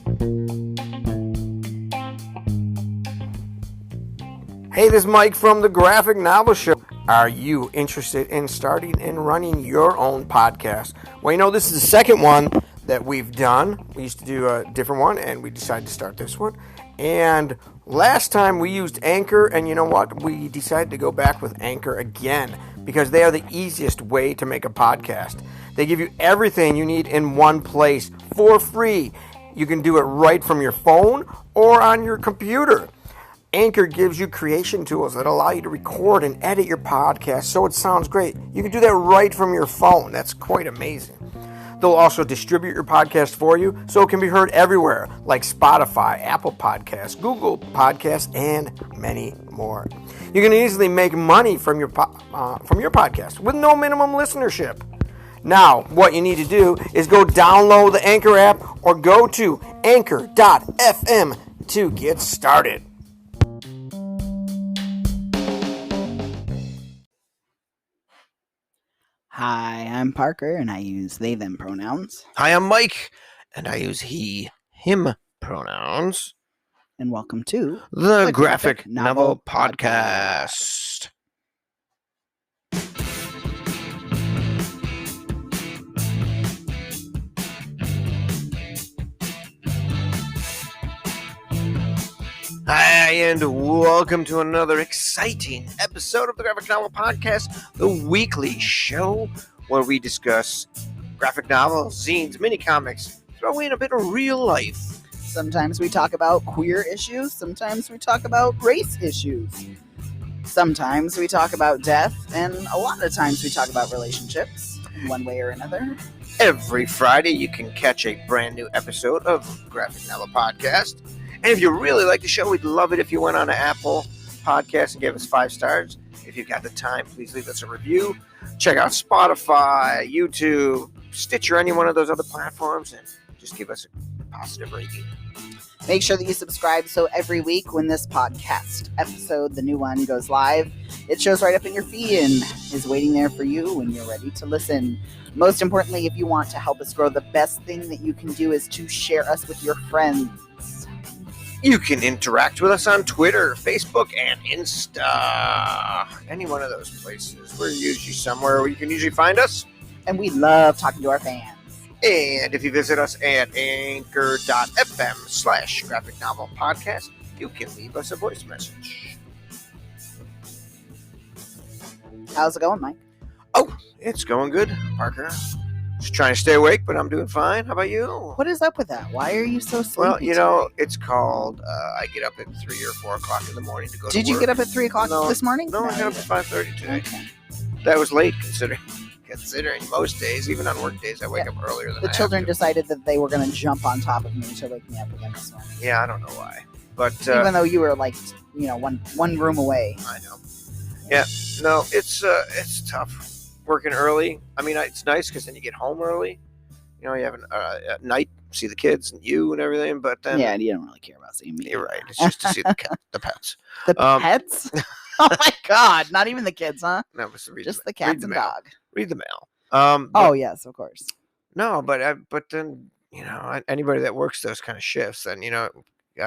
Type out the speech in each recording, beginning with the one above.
Hey, this is Mike from the Graphic Novel Show. Are you interested in starting and running your own podcast? Well, you know, this is the second one that we've done. We used to do a different one, and we decided to start this one. And last time we used Anchor, and you know what? We decided to go back with Anchor again because they are the easiest way to make a podcast. They give you everything you need in one place for free. You can do it right from your phone or on your computer. Anchor gives you creation tools that allow you to record and edit your podcast so it sounds great. You can do that right from your phone. That's quite amazing. They'll also distribute your podcast for you so it can be heard everywhere, like Spotify, Apple Podcasts, Google Podcasts, and many more. You can easily make money from your podcast with no minimum listenership. Now, what you need to do is go download the Anchor app or go to anchor.fm to get started. Hi, I'm Parker, and I use they, them pronouns. Hi, I'm Mike, and I use he, him pronouns. And welcome to the Graphic Novel Podcast. Hi, and welcome to another exciting episode of the Graphic Novel Podcast, the weekly show where we discuss graphic novels, zines, mini comics, throw in a bit of real life. Sometimes we talk about queer issues, sometimes we talk about race issues, sometimes we talk about death, and a lot of times we talk about relationships in one way or another. Every Friday you can catch a brand new episode of Graphic Novel Podcast. And if you really like the show, we'd love it if you went on to Apple Podcasts and gave us 5 stars. If you've got the time, please leave us a review. Check out Spotify, YouTube, Stitcher, any one of those other platforms, and just give us a positive rating. Make sure that you subscribe so every week when this podcast episode, the new one, goes live, it shows right up in your feed and is waiting there for you when you're ready to listen. Most importantly, if you want to help us grow, the best thing that you can do is to share us with your friends. You can interact with us on Twitter, Facebook, and Insta. Any one of those places. We're usually somewhere where you can usually find us. And we love talking to our fans. And if you visit us at anchor.fm/graphic novel podcast, you can leave us a voice message. How's it going, Mike? Oh, it's going good, Parker. Just trying to stay awake, but I'm doing fine. How about you? What is up with that? Why are you so sleepy? Well, you know, it's called, I get up at 3 or 4 o'clock in the morning to go to work. Did you get up at 3 o'clock this morning? No, I got up at 5:30 today. Okay. That was late considering most days, even on work days, I wake up earlier than The I children have to. decided that they were going to jump on top of me to wake me up again this morning. Yeah, I don't know why. But even though you were like, one room away. I know. Yeah, no, it's tough working early. I mean, it's nice because then you get home early. You know, you have a night, see the kids and you and everything, but then... Yeah, you don't really care about seeing me. You're right. It's just to see the pets. The pets? Oh my God. Not even the kids, huh? No, just the cats and dog. Read the mail. Yes, of course. No, but then, anybody that works those kind of shifts, then, I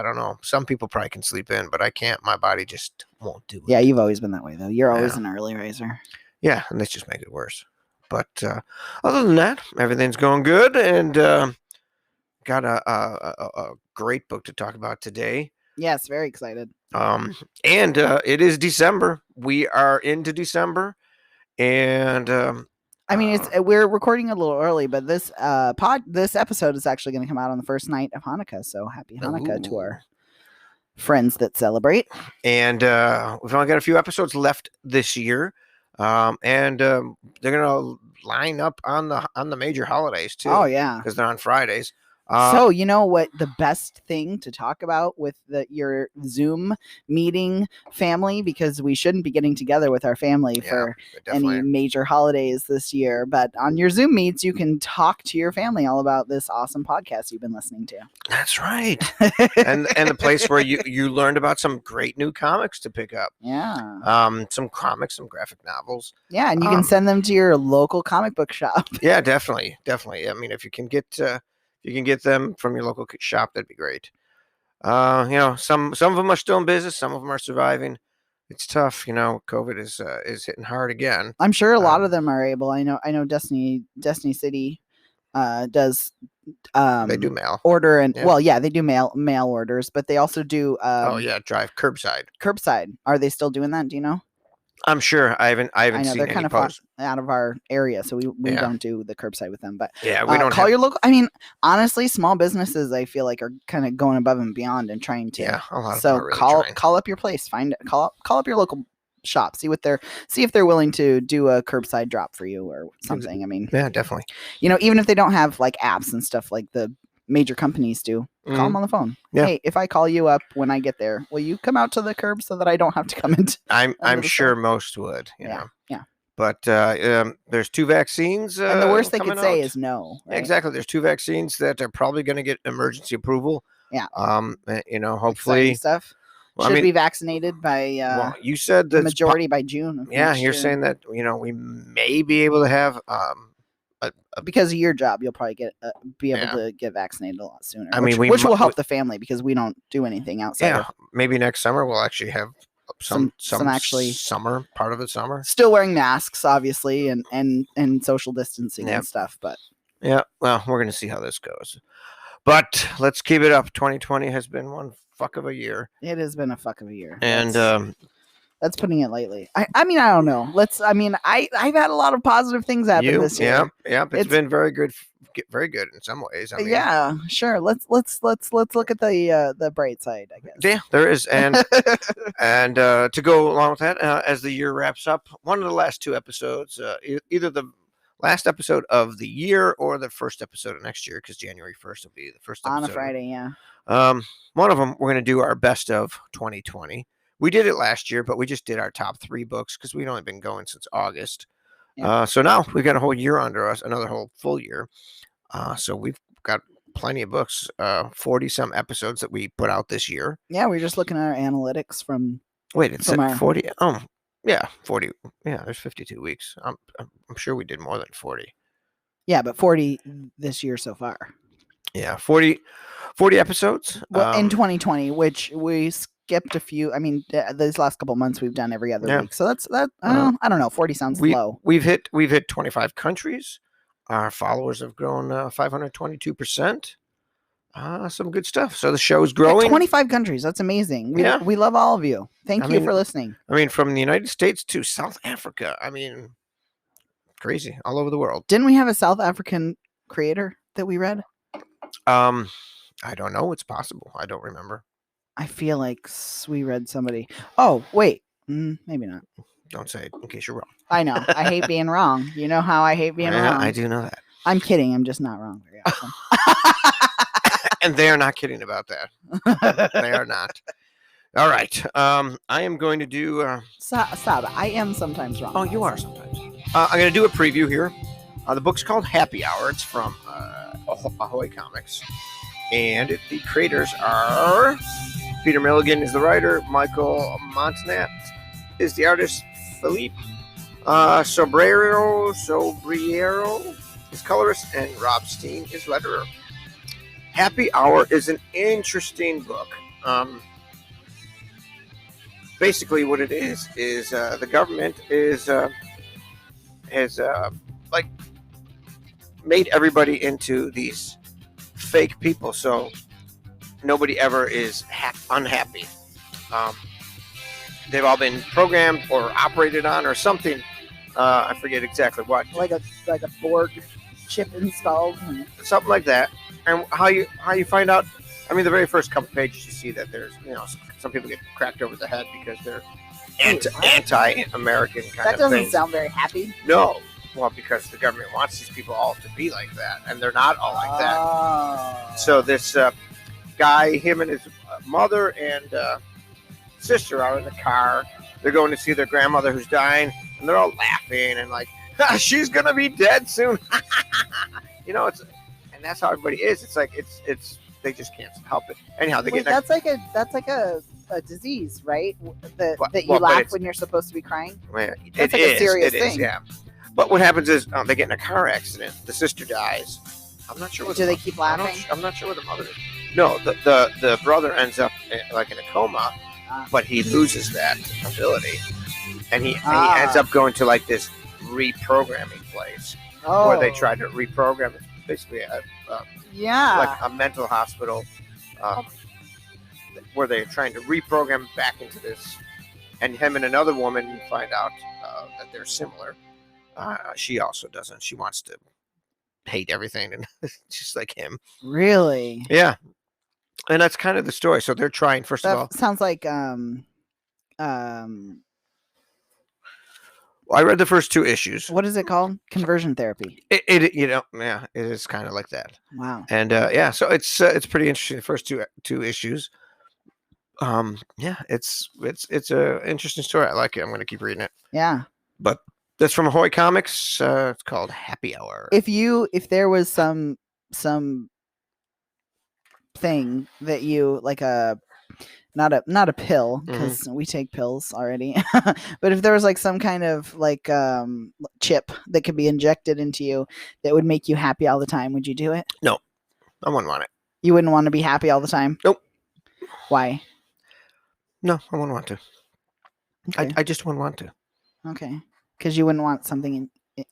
don't know. Some people probably can sleep in, but I can't. My body just won't do it. Yeah, you've always been that way, though. You're always an early riser. Yeah, and let's just make it worse. But other than that, everything's going good, and got a great book to talk about today. Yes, very excited. And it is December. We are into December, and we're recording a little early, but this episode is actually going to come out on the first night of Hanukkah. So happy Hanukkah to our friends that celebrate. And we've only got a few episodes left this year. And they're gonna line up on the major holidays too. Oh yeah, because they're on Fridays. So you know what the best thing to talk about with your Zoom meeting family, because we shouldn't be getting together with our family for any major holidays this year, but on your Zoom meets you can talk to your family all about this awesome podcast you've been listening to. That's right. and the place where you learned about some great new comics to pick up. Yeah. Some comics, some graphic novels. Yeah, and you can send them to your local comic book shop. Yeah, definitely. I mean, if you can get If you can get them from your local shop, that'd be great. Some of them are still in business. Some of them are surviving. It's tough, COVID is hitting hard again. I'm sure a lot of them are able. I know Destiny City does they do mail order and they do mail orders, but they also do drive curbside. Are they still doing that? Do you know? I'm sure. I haven't seen they're any kind of posts. Out of our area, so we don't do the curbside with them. But we don't call your local. I mean, honestly, small businesses I feel like are kind of going above and beyond and trying to. Yeah, a lot of so them are really call up your place. Call up your local shop. See if they're willing to do a curbside drop for you or something. I mean, yeah, definitely. Even if they don't have like apps and stuff like the major companies do, call them on the phone. Yeah. Hey, if I call you up when I get there, will you come out to the curb so that I don't have to come into? I'm sure most would. Yeah. But there's 2 vaccines. And the worst they could say is no. Right? Exactly. There's 2 vaccines that are probably going to get emergency approval. Yeah. Hopefully stuff. Should be vaccinated by. You said the majority by June. Yeah, you're saying that we may be able to have. Because of your job, you'll probably be able to get vaccinated a lot sooner. Which will help the family because we don't do anything outside. Yeah, maybe next summer we'll actually have some actually summer part of the summer. Still wearing masks, obviously, and social distancing and stuff. But yeah, well, we're gonna see how this goes. But let's keep it up. 2020 has been one fuck of a year. It has been a fuck of a year. And that's putting it lightly. I mean, I don't know. I've had a lot of positive things happen this year. Yeah. It's been very good in some ways. Yeah, sure. Let's look at the bright side, I guess. Yeah, there is. And and to go along with that, as the year wraps up, one of the last 2 episodes, either the last episode of the year or the first episode of next year, because January 1st will be the first episode. On a Friday, yeah. One of them, we're going to do our best of 2020. We did it last year, but we just did our top 3 books because we'd only been going since August. Yeah. So now we've got a whole year under us, another whole full year. So we've got plenty of books, 40-some episodes that we put out this year. Yeah, we're just looking at our analytics from... Wait, it's at 40? Yeah, 40. Yeah, there's 52 weeks. I'm sure we did more than 40. Yeah, but 40 this year so far. Yeah, 40 episodes. Well, in 2020, which we skipped a few. I mean, these last couple months we've done every other week. So that's I don't know. 40 sounds low. We've hit 25 countries. Our followers have grown 522%. Some good stuff. So the show's growing. 25 countries. That's amazing. We love all of you. Thank you for listening. I mean, from the United States to South Africa. I mean, crazy. All over the world. Didn't we have a South African creator that we read? I don't know. It's possible. I don't remember. I feel like we read somebody. Oh, wait. Maybe not. Don't say it in case you're wrong. I know. I hate being wrong. You know how I hate being wrong? I do know that. I'm kidding. I'm just not wrong very often. And they are not kidding about that. They are not. All right. I am going to do... Stop. I am sometimes wrong. Oh, you are sometimes. I'm going to do a preview here. The book's called Happy Hour. It's from Ahoy Comics. And the creators are... Peter Milligan is the writer. Michael Montanat is the artist. Philippe Sobriero is colorist. And Rob Steen is letterer. Happy Hour is an interesting book. Basically what it is the government has made everybody into these fake people, so nobody ever is unhappy. They've all been programmed or operated on or something. I forget exactly what. Like a Borg chip installed. Something like that. And how you find out? I mean, the very first couple pages you see that there's some people get cracked over the head because they're anti-American kind of thing. That doesn't sound very happy. No. Well, because the government wants these people all to be like that, and they're not all like that. So this guy, him and his mother and sister are in the car. They're going to see their grandmother who's dying, and they're all laughing and like, she's gonna be dead soon. And that's how everybody is. It's like it's they just can't help it. Anyhow, they get that's like a disease, right? That you laugh when you're supposed to be crying. Well, that's a serious thing. Yeah. But what happens is they get in a car accident. The sister dies. I'm not sure what. Do they keep laughing? I'm not sure what the mother is. No, the brother ends up like in a coma, but he loses that ability, and he ends up going to like this reprogramming place where they try to reprogram it. Basically, like a mental hospital, where they're trying to reprogram back into this. And him and another woman find out that they're similar. She also doesn't. She wants to hate everything, and just like him. Really? Yeah. And that's kind of the story. So they're trying. First of all, sounds like I read the first 2 issues. What is it called? Conversion therapy. It it is kind of like that. Wow. And so it's pretty interesting. The first two issues. It's a interesting story. I like it. I'm going to keep reading it. Yeah. But that's from Ahoy Comics. It's called Happy Hour. If there was some thing that you like not a pill, because we take pills already, but if there was like some kind of like chip that could be injected into you that would make you happy all the time, would you do it? No, I wouldn't want it. You wouldn't want to be happy all the time? Nope. Why? No, I wouldn't want to. Okay. I just wouldn't want to. Okay. Because you wouldn't want something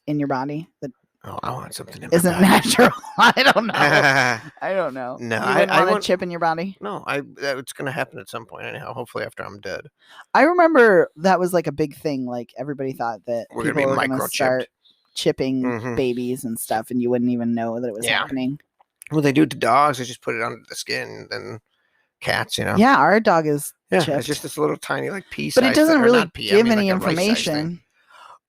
in your body that I want something in isn't my body. natural. I don't know. I don't know. No, you wouldn't want a chip in your body? No, it's going to happen at some point anyhow. Hopefully after I'm dead. I remember that was like a big thing. Like everybody thought that we're people were going to start chipping babies and stuff, and you wouldn't even know that it was happening. Well, they do it to dogs. They just put it under the skin, and cats, Yeah, our dog is chipped. It's just this little tiny like piece. But it doesn't really give any information.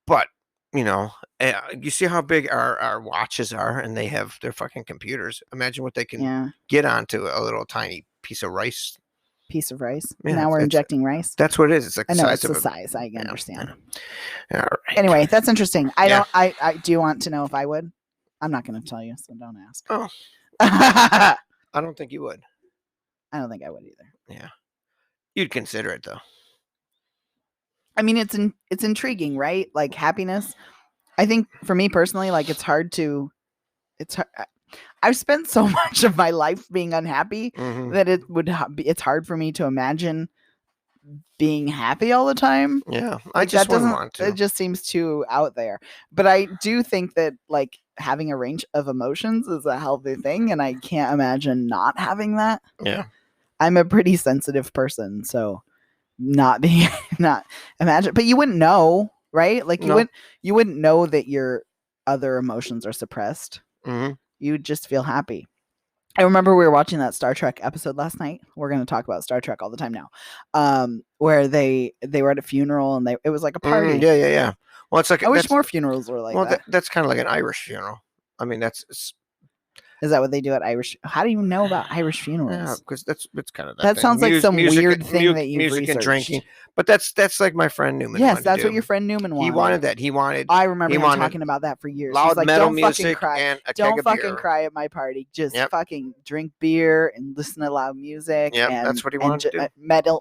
But you see how big our watches are, and they're fucking computers. Imagine what they can get onto a little tiny piece of rice. Yeah, now we're injecting rice. That's what it is. It's like I know it's the size. I understand. All right. Anyway, that's interesting. I do you want to know if I would? I'm not going to tell you, so don't ask. Oh. I don't think you would. I don't think I would either. Yeah. You'd consider it though. I mean, it's intriguing, right? Like happiness. I think for me personally, like it's hard. I've spent so much of my life being unhappy that it's hard for me to imagine being happy all the time. Yeah. I just wouldn't want to. It just seems too out there. But I do think that like having a range of emotions is a healthy thing, and I can't imagine not having that. Yeah. I'm a pretty sensitive person, so not imagine, but you wouldn't know, right? Like you wouldn't know that your other emotions are suppressed. You would just feel happy. I remember we were watching that Star Trek episode last night. We're going to talk about Star Trek all the time now. Where they were at a funeral, and it was like a party. Yeah. Well, it's like I wish more funerals were like that. Well, that's kind of like an Irish funeral. I mean, is that what they do at Irish? How do you know about Irish funerals? Yeah, because it's kind of that thing. Sounds like some weird thing that you music researched. And drinking. But that's like my friend Newman. Yes, that's what your friend Newman wanted. He wanted that. I remember him talking about that for years. Loud He's like, metal don't music fucking cry. and a don't keg of fucking beer. Cry at my party. Just fucking drink beer and listen to loud music. Yeah, that's what he wanted to do.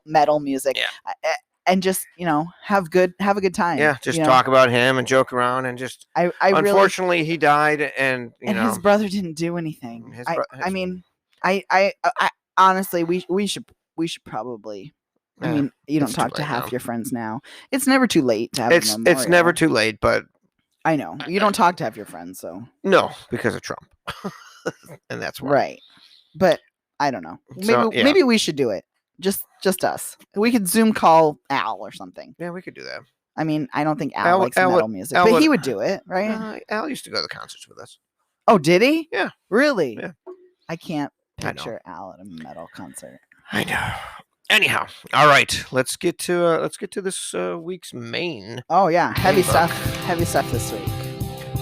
Metal music. Yeah. And just have a good time. Yeah, just talk about him and joke around and just. I unfortunately, he died, and his brother didn't do anything. I honestly, we should probably. I mean, you don't talk to half your friends now. It's never too late to have a memorial. It's never too late, but I know you don't talk to half your friends, so no, because of Trump, and that's why. Right, but I don't know. Maybe we should do it. Just us. We could Zoom call Al or something. Yeah, we could do that. I mean, I don't think Al likes metal music, but he would do it, right? Al used to go to the concerts with us. Oh, did he? Yeah. Really? Yeah. I can't picture Al at a metal concert. I know. Anyhow, all right. Let's get to this week's main. Oh yeah, heavy stuff this week.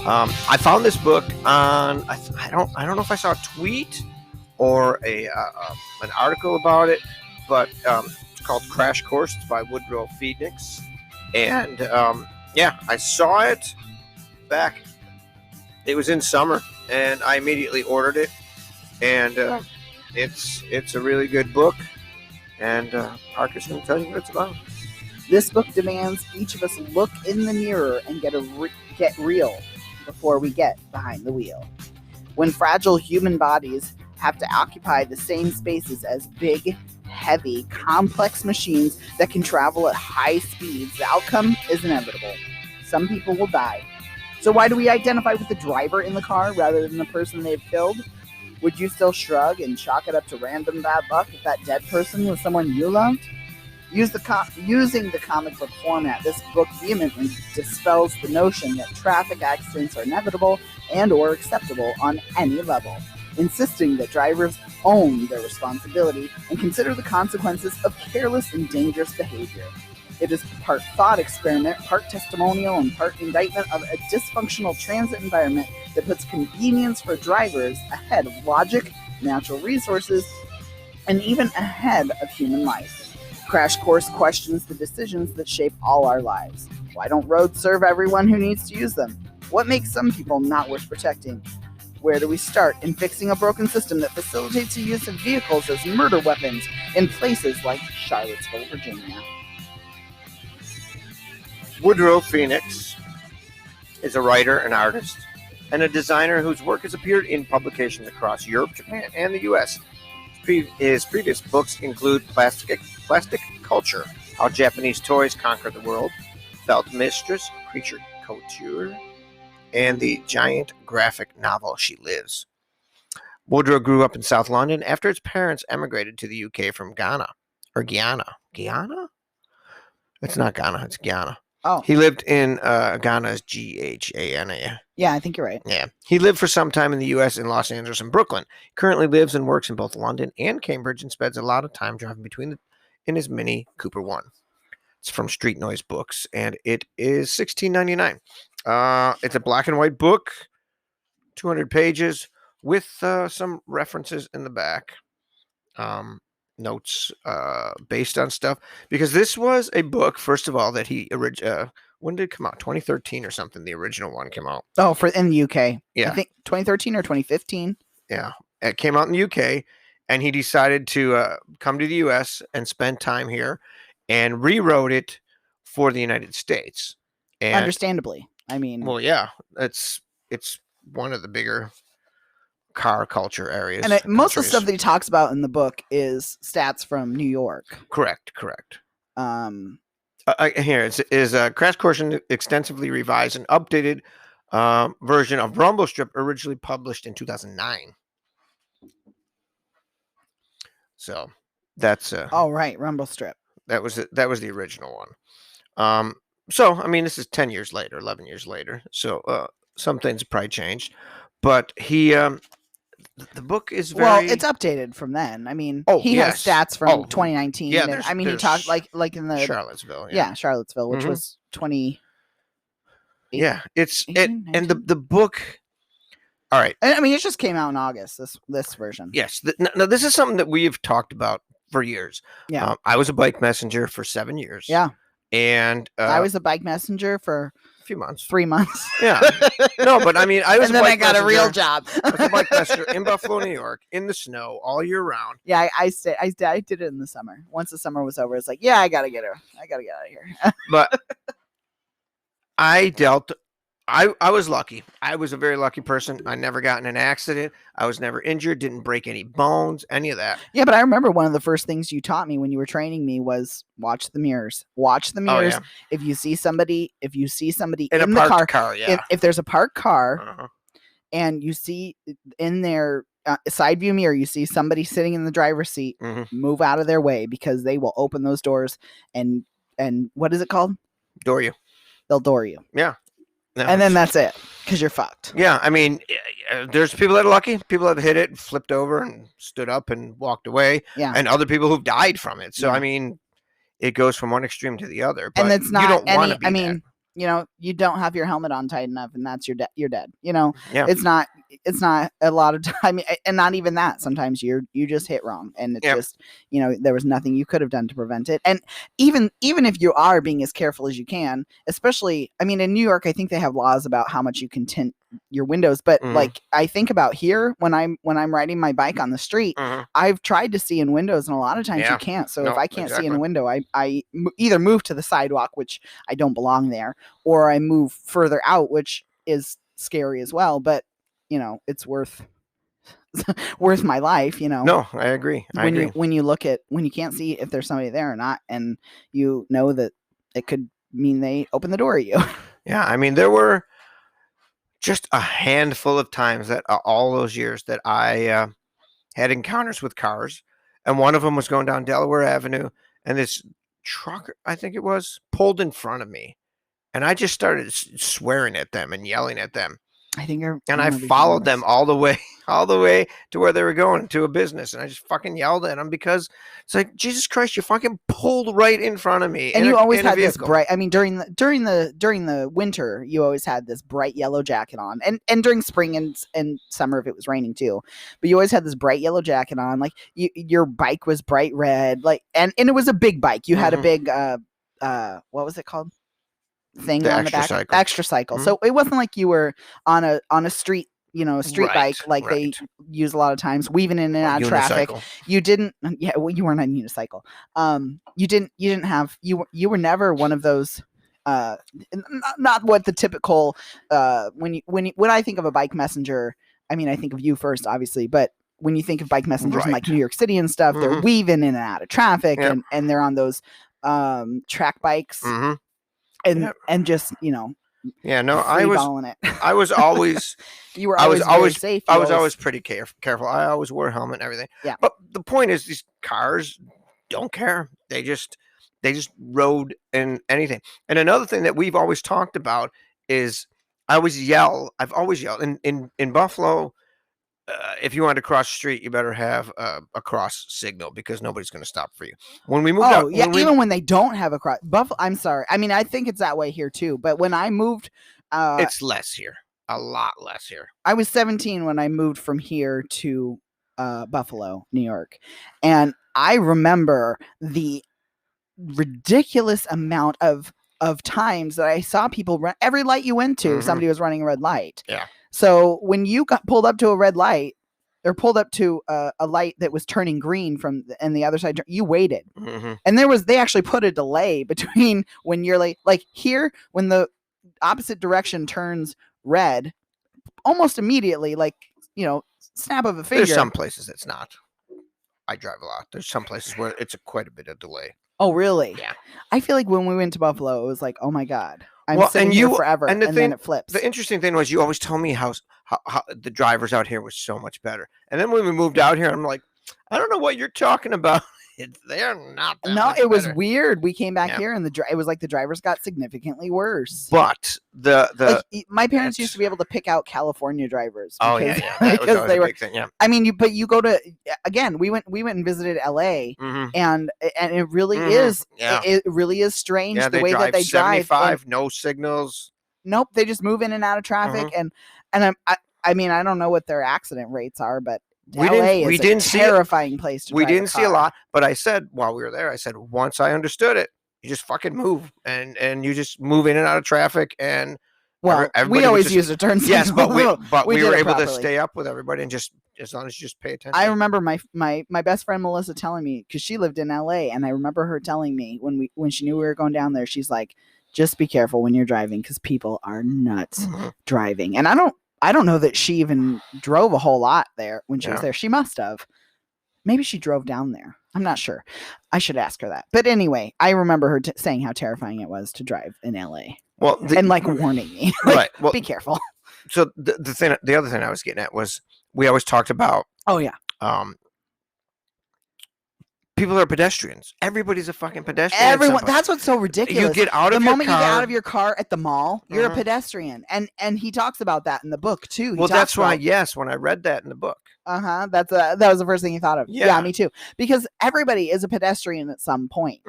I found this book on. I don't know if I saw a tweet or an article about it. But it's called Crash Course. It's by Woodrow Phoenix. And, I saw it back. It was in summer, and I immediately ordered it. And it's a really good book. And Parker's going to tell you what it's about. This book demands each of us look in the mirror and get real before we get behind the wheel. when fragile human bodies have to occupy the same spaces as big, heavy, complex machines that can travel at high speeds, the outcome is inevitable. Some people will die. So why do we identify with the driver in the car rather than the person they've killed? Would you still shrug and chalk it up to random bad luck if that dead person was someone you loved? Using the comic book format, this book vehemently dispels the notion that traffic accidents are inevitable and or acceptable on any level, insisting that drivers own their responsibility and consider the consequences of careless and dangerous behavior. It is part thought experiment, part testimonial, and part indictment of a dysfunctional transit environment that puts convenience for drivers ahead of logic, natural resources, and even ahead of human life. Crash Course questions the decisions that shape all our lives. Why don't roads serve everyone who needs to use them? What makes some people not worth protecting? Where do we start in fixing a broken system that facilitates the use of vehicles as murder weapons in places like Charlottesville, Virginia? Woodrow Phoenix is a writer, an artist, and a designer whose work has appeared in publications across Europe, Japan, and the U.S. His previous books include Plastic Culture, How Japanese Toys Conquer the World, Belt Mistress, Creature Couture, and the giant graphic novel She Lives. Woodrow grew up in South London after his parents emigrated to the UK from Ghana. Or Guyana. Guyana? It's not Ghana, it's Guyana. Oh. He lived in Ghana's Ghana. Yeah, I think you're right. Yeah. He lived for some time in the U.S. in Los Angeles and Brooklyn. Currently lives and works in both London and Cambridge and spends a lot of time driving in his Mini Cooper 1. It's from Street Noise Books, and it is $16.99. It's a black and white book, 200 pages, with some references in the back. Notes based on stuff, because this was a book, first of all, that he when did it come out? 2013 or something. The original one came out. Oh, for in the UK. Yeah, I think 2013 or 2015. Yeah, it came out in the UK, and he decided to come to the US and spend time here, and rewrote it for the United States. And, understandably, I mean, well, yeah, it's one of the bigger car culture areas, and most of the stuff that he talks about in the book is stats from New York. Correct. Here is a Crash Course extensively revised and updated version of Rumble Strip, originally published in 2009. So that's oh right, Rumble Strip. That was the original one. So I mean, this is 10 years later, 11 years later. So some things probably changed, but he. The book is very... Well, it's updated from then. I mean, he has stats from 2019. Yeah, and, I mean, he talked like in the Charlottesville. Yeah, Charlottesville, which was 20. Yeah, it's 18, and the book. All right. I mean, it just came out in August. This version. Yes. Now this is something that we've talked about for years. Yeah. I was a bike messenger for 7 years. Yeah. And I was a bike messenger for few months, 3 months. Yeah, no, but I mean, I was. And then I got a real job. I was a bike messenger in Buffalo, New York, in the snow all year round. Yeah, I did it in the summer. Once the summer was over, it's like, yeah, I gotta get out of here. But I was lucky. I was a very lucky person. I never got in an accident. I was never injured. Didn't break any bones. Any of that. Yeah, but I remember one of the first things you taught me when you were training me was watch the mirrors. Watch the mirrors. Oh, yeah. If you see somebody in a the car, yeah. If there's a parked car, and you see in their side view mirror, you see somebody sitting in the driver's seat, move out of their way, because they will open those doors and what is it called? Door you. They'll door you. Yeah. No, and then that's it, because you're fucked. Yeah, I mean, there's people that are lucky. People that have hit it, flipped over, and stood up and walked away. Yeah. And other people who've died from it. So, I mean, it goes from one extreme to the other. But and it's not you don't want to be that. You know, you don't have your helmet on tight enough, and that's you're dead. You know, yeah. It's not a lot of time, and not even that. Sometimes you just hit wrong, and it's just, you know, there was nothing you could have done to prevent it. And even if you are being as careful as you can, especially, I mean, in New York, I think they have laws about how much you can tint your windows, but like I think about here when I'm riding my bike on the street, I've tried to see in windows, and a lot of times you can't. So if I can't see in a window, I either move to the sidewalk, which I don't belong there, or I move further out, which is scary as well. But it's worth my life, No, I agree. When you can't see if there's somebody there or not, and you know that it could mean they open the door at you. Yeah, I mean, there were just a handful of times that all those years that I had encounters with cars, and one of them was going down Delaware Avenue, and this truck, I think it was, pulled in front of me, and I just started swearing at them and yelling at them. I followed them all the way to where they were going, to a business, and I just fucking yelled at them because it's like, Jesus Christ, you fucking pulled right in front of me. And you always had this bright, I mean, during the winter, you always had this bright yellow jacket on, and during spring and summer if it was raining too, but you always had this bright yellow jacket on. Like your bike was bright red, like, and it was a big bike. You had a big what was it called? Thing on the back, extra cycle. So it wasn't like you were on a street, bike like they use a lot of times, weaving in and out of traffic. You didn't, you weren't on a unicycle. You were never one of those. Not what the typical. When I think of a bike messenger, I mean, I think of you first, obviously, but when you think of bike messengers in like New York City and stuff, they're weaving in and out of traffic, and they're on those track bikes. And just, I was always you were always safe. I was always pretty careful. I always wore a helmet and everything. Yeah. But the point is, these cars don't care. They just rode in anything. And another thing that we've always talked about is I've always yelled in Buffalo. If you want to cross the street, you better have a cross signal, because nobody's going to stop for you. When we moved out, even when they don't have a cross, Buffalo. I'm sorry. I mean, I think it's that way here too. But when I moved, it's less here, a lot less here. I was 17 when I moved from here to Buffalo, New York, and I remember the ridiculous amount of times that I saw people run every light you went to. Somebody was running a red light. Yeah. So when you got pulled up to a red light, or pulled up to a light that was turning green and the other side, you waited. And they actually put a delay between when you're like here, when the opposite direction turns red, almost immediately, like, snap of a finger. There's some places it's not. I drive a lot. There's some places where it's quite a bit of delay. Oh, really? Yeah. I feel like when we went to Buffalo, it was like, oh my God. I'm sitting here forever, and then it flips. The interesting thing was, you always told me how the drivers out here was so much better. And then when we moved out here, I'm like, I don't know what you're talking about. They're not that much it was better. Weird. We came back here, and it was like the drivers got significantly worse. But my parents used to be able to pick out California drivers. Because, that was they were a big thing. Yeah. I mean, but you go to, again, we went and visited LA, and it really is it really is strange the way that they drive. 75, no signals. Nope, they just move in and out of traffic, and I mean, I don't know what their accident rates are, but LA is a terrifying place to drive. We didn't see a lot, but I said, while we were there, once I understood it, you just fucking move, and you just move in and out of traffic, and we always used a turn signal. Yes, but we were able to stay up with everybody, and just, as long as you just pay attention. I remember my best friend Melissa telling me, because she lived in LA, and I remember her telling me when she knew we were going down there, she's like, just be careful when you're driving, because people are nuts driving. And I don't know that she even drove a whole lot there when she was there. She must have. Maybe she drove down there. I'm not sure. I should ask her that. But anyway, I remember her saying how terrifying it was to drive in LA. Well, and warning me, right? Well, be careful. So the other thing I was getting at was, we always talked about. Oh yeah. People are pedestrians. Everybody's a fucking pedestrian. Everyone. That's what's so ridiculous. You get out of the your moment car, you get out of your car at the mall, you're a pedestrian, and he talks about that in the book too. Well, that's why. Yes, when I read that in the book. That was the first thing you thought of. Yeah, me too. Because everybody is a pedestrian at some point,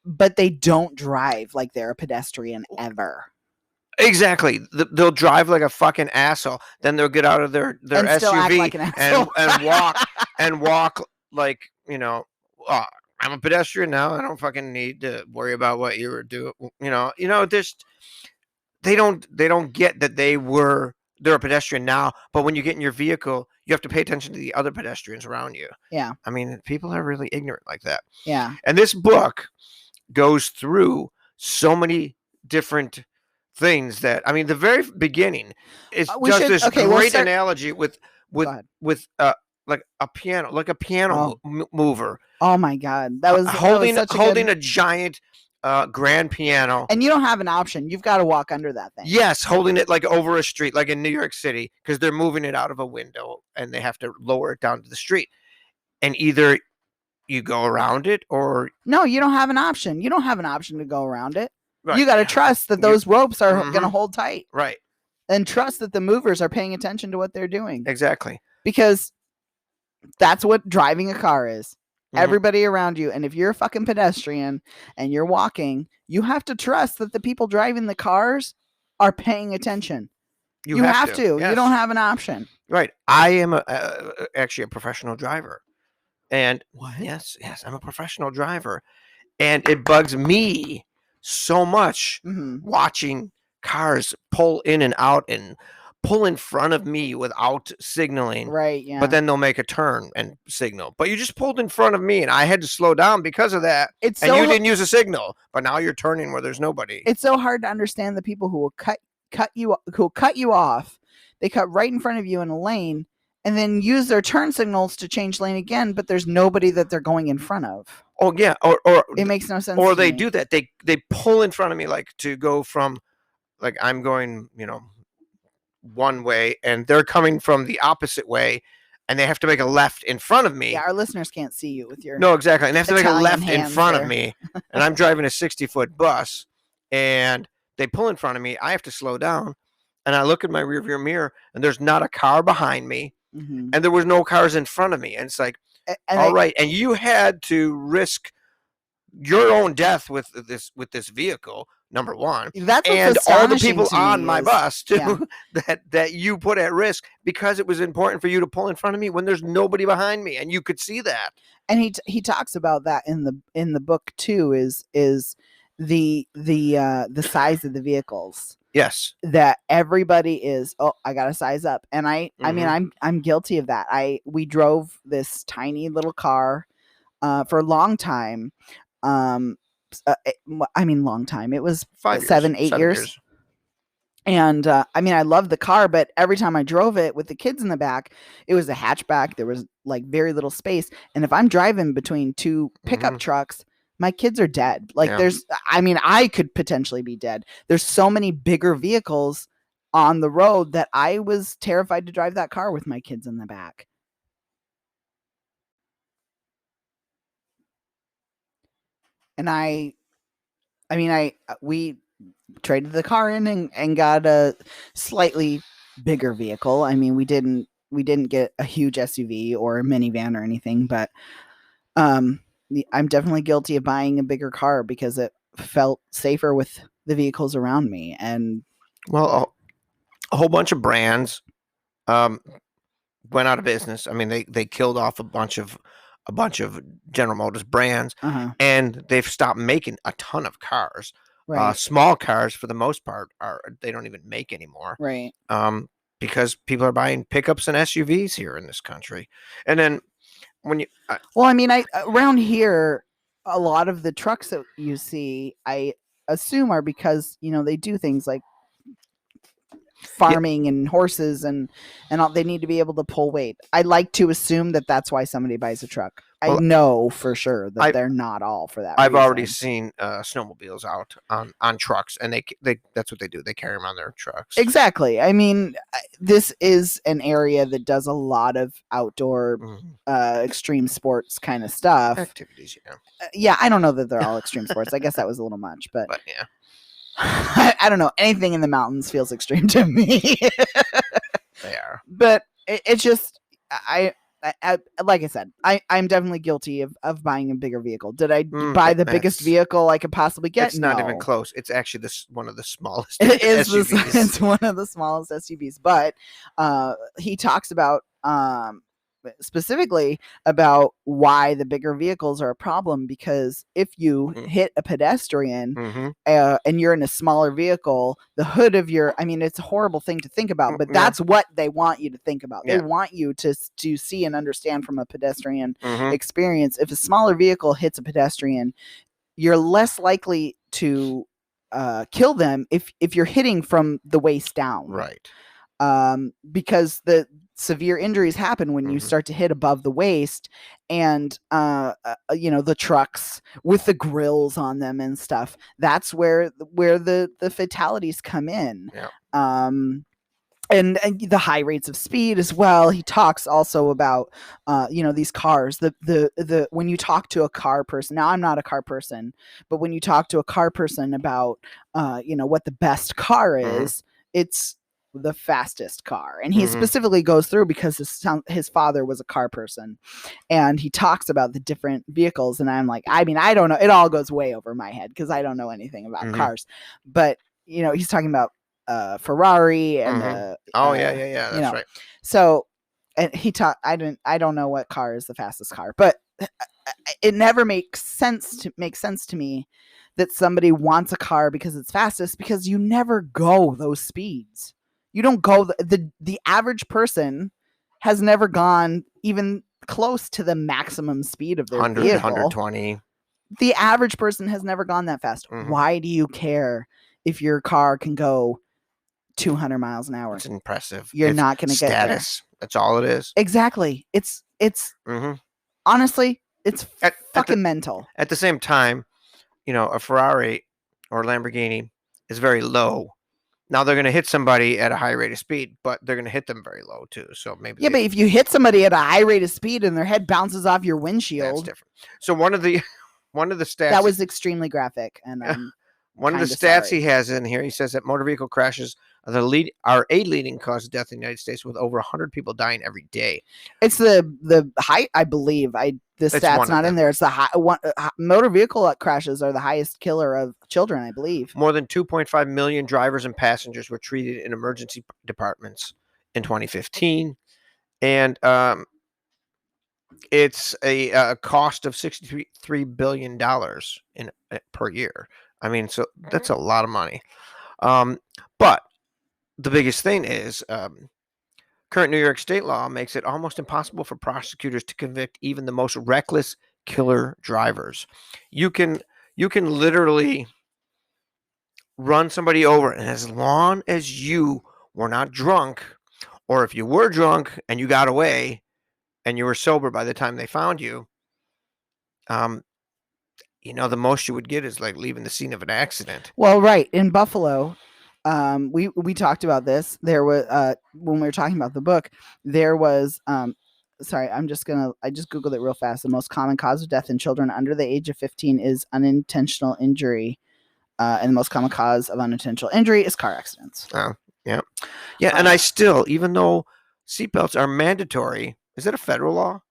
but they don't drive like they're a pedestrian ever. Exactly. They'll drive like a fucking asshole. Then they'll get out of their SUV like and walk like, I'm a pedestrian now. I don't fucking need to worry about what you were doing. Just they don't get that they're a pedestrian now. But when you get in your vehicle, you have to pay attention to the other pedestrians around you. Yeah. I mean, people are really ignorant like that. Yeah. And this book goes through so many different things that, I mean, the very beginning is just this great analogy with like a piano mover. Oh my God, that was holding a giant grand piano, and you don't have an option. You've got to walk under that thing. Yes, holding it like over a street, like in New York City, because they're moving it out of a window and they have to lower it down to the street. And either you go around it or no, you don't have an option. You don't have an option to go around it. Right. You got to trust that those ropes are going to hold tight. Right. And trust that the movers are paying attention to what they're doing. Exactly. Because that's what driving a car is. Everybody around you. And if you're a fucking pedestrian and you're walking, you have to trust that the people driving the cars are paying attention. You have to. Yes. You don't have an option. Right. I am actually a professional driver. And what? Yes, I'm a professional driver. And it bugs me so much watching cars pull in and out and pull in front of me without signaling. Right, yeah. But then they'll make a turn and signal. But you just pulled in front of me and I had to slow down because of that. You didn't use a signal, but now you're turning where there's nobody. It's so hard to understand the people who will cut you off. They cut right in front of you in a lane and then use their turn signals to change lane again, but there's nobody that they're going in front of. Oh yeah, or it makes no sense. Or they do that. They pull in front of me, like to go from, like I'm going, one way and they're coming from the opposite way and they have to make a left in front of me. Yeah, our listeners can't see you with your No, exactly. And they have to make a left in front of me. And I'm driving a 60-foot bus and they pull in front of me. I have to slow down and I look in my rearview mirror and there's not a car behind me and there was no cars in front of me. And it's like, right. And you had to risk your own death with this vehicle, number one. That's and all the people on my bus too, that you put at risk because it was important for you to pull in front of me when there's nobody behind me, and you could see that. And he talks about that in the book too. Is the size of the vehicles? Yes, that everybody is. Oh, I gotta size up, and I mean I'm guilty of that. We drove this tiny little car for a long time. Long time. It was 7-8 years. And I love the car, but every time I drove it with the kids in the back, it was a hatchback. There was like very little space. And if I'm driving between two pickup trucks, my kids are dead. Like I could potentially be dead. There's so many bigger vehicles on the road that I was terrified to drive that car with my kids in the back. And we traded the car in and got a slightly bigger vehicle. I mean, we didn't get a huge SUV or a minivan or anything, but I'm definitely guilty of buying a bigger car because it felt safer with the vehicles around me. And well, a whole bunch of brands went out of business. I mean, they killed off a bunch of General Motors brands, and they've stopped making a ton of cars. Right. Small cars, for the most part, they don't even make anymore. Right. Because people are buying pickups and SUVs here in this country. And then when you, around here, a lot of the trucks that you see, I assume are because they do things like farming and horses and all. They need to be able to pull weight. I like to assume that that's why somebody buys a truck. I know for sure that they're not all for that. I've already seen snowmobiles out on trucks, and they that's what they do. They carry them on their trucks. Exactly. I mean, this is an area that does a lot of outdoor extreme sports kind of stuff. Activities, yeah, I don't know that they're all extreme sports. I guess that was a little much, but yeah. I don't know. Anything in the mountains feels extreme to me. They are. But it's just, I like I said, I'm definitely guilty of buying a bigger vehicle. Did I buy the biggest vehicle I could possibly get? It's not even close. It's actually one of the smallest SUVs. It's one of the smallest SUVs. But he talks about specifically about why the bigger vehicles are a problem, because if you hit a pedestrian and you're in a smaller vehicle, the hood of it's a horrible thing to think about, but that's what they want you to think about. They want you to see and understand from a pedestrian experience. If a smaller vehicle hits a pedestrian, you're less likely to kill them if you're hitting from the waist down. Right. Because the severe injuries happen when you start to hit above the waist, and the trucks with the grills on them and stuff. That's where the fatalities come in. Yeah. And the high rates of speed as well. He talks also about, these cars, the when you talk to a car person. Now, I'm not a car person, but when you talk to a car person about, what the best car is, it's the fastest car. And he specifically goes through, because his father was a car person, and he talks about the different vehicles. And I'm like, I don't know. It all goes way over my head because I don't know anything about cars, but he's talking about Ferrari and that's right. So, and he taught. I don't know what car is the fastest car, but it never makes sense to me that somebody wants a car because it's fastest, because you never go those speeds. You don't go the average person has never gone even close to the maximum speed of their 100, vehicle. 120. The average person has never gone that fast. Why do you care if your car can go 200 miles an hour? It's impressive. You're not going to get there. Status. That's all it is. Exactly. It's honestly, it's fucking mental. At the same time, a Ferrari or Lamborghini is very low. Now they're going to hit somebody at a high rate of speed, but they're going to hit them very low too. So maybe. Yeah, but if you hit somebody at a high rate of speed and their head bounces off your windshield, that's different. So one of the stats that was extremely graphic, and one of the stats he has in here, he says that motor vehicle crashes are a leading cause of death in the United States, with over 100 people dying every day. It's the height, I believe. The stat's not in there. It's the high motor vehicle crashes are the highest killer of children, I believe. More than 2.5 million drivers and passengers were treated in emergency departments in 2015, and it's a cost of $63 billion per year. I mean, so that's a lot of money. But the biggest thing is current New York state law makes it almost impossible for prosecutors to convict even the most reckless killer drivers. You can literally run somebody over, and as long as you were not drunk, or if you were drunk and you got away and you were sober by the time they found you, the most you would get is like leaving the scene of an accident. Well, right. In Buffalo, we talked about this. There was when we were talking about the book, there was sorry, I just Googled it real fast. The most common cause of death in children under the age of 15 is unintentional injury. And the most common cause of unintentional injury is car accidents. Oh, yeah. Yeah, and I still, even though seatbelts are mandatory, is that a federal law?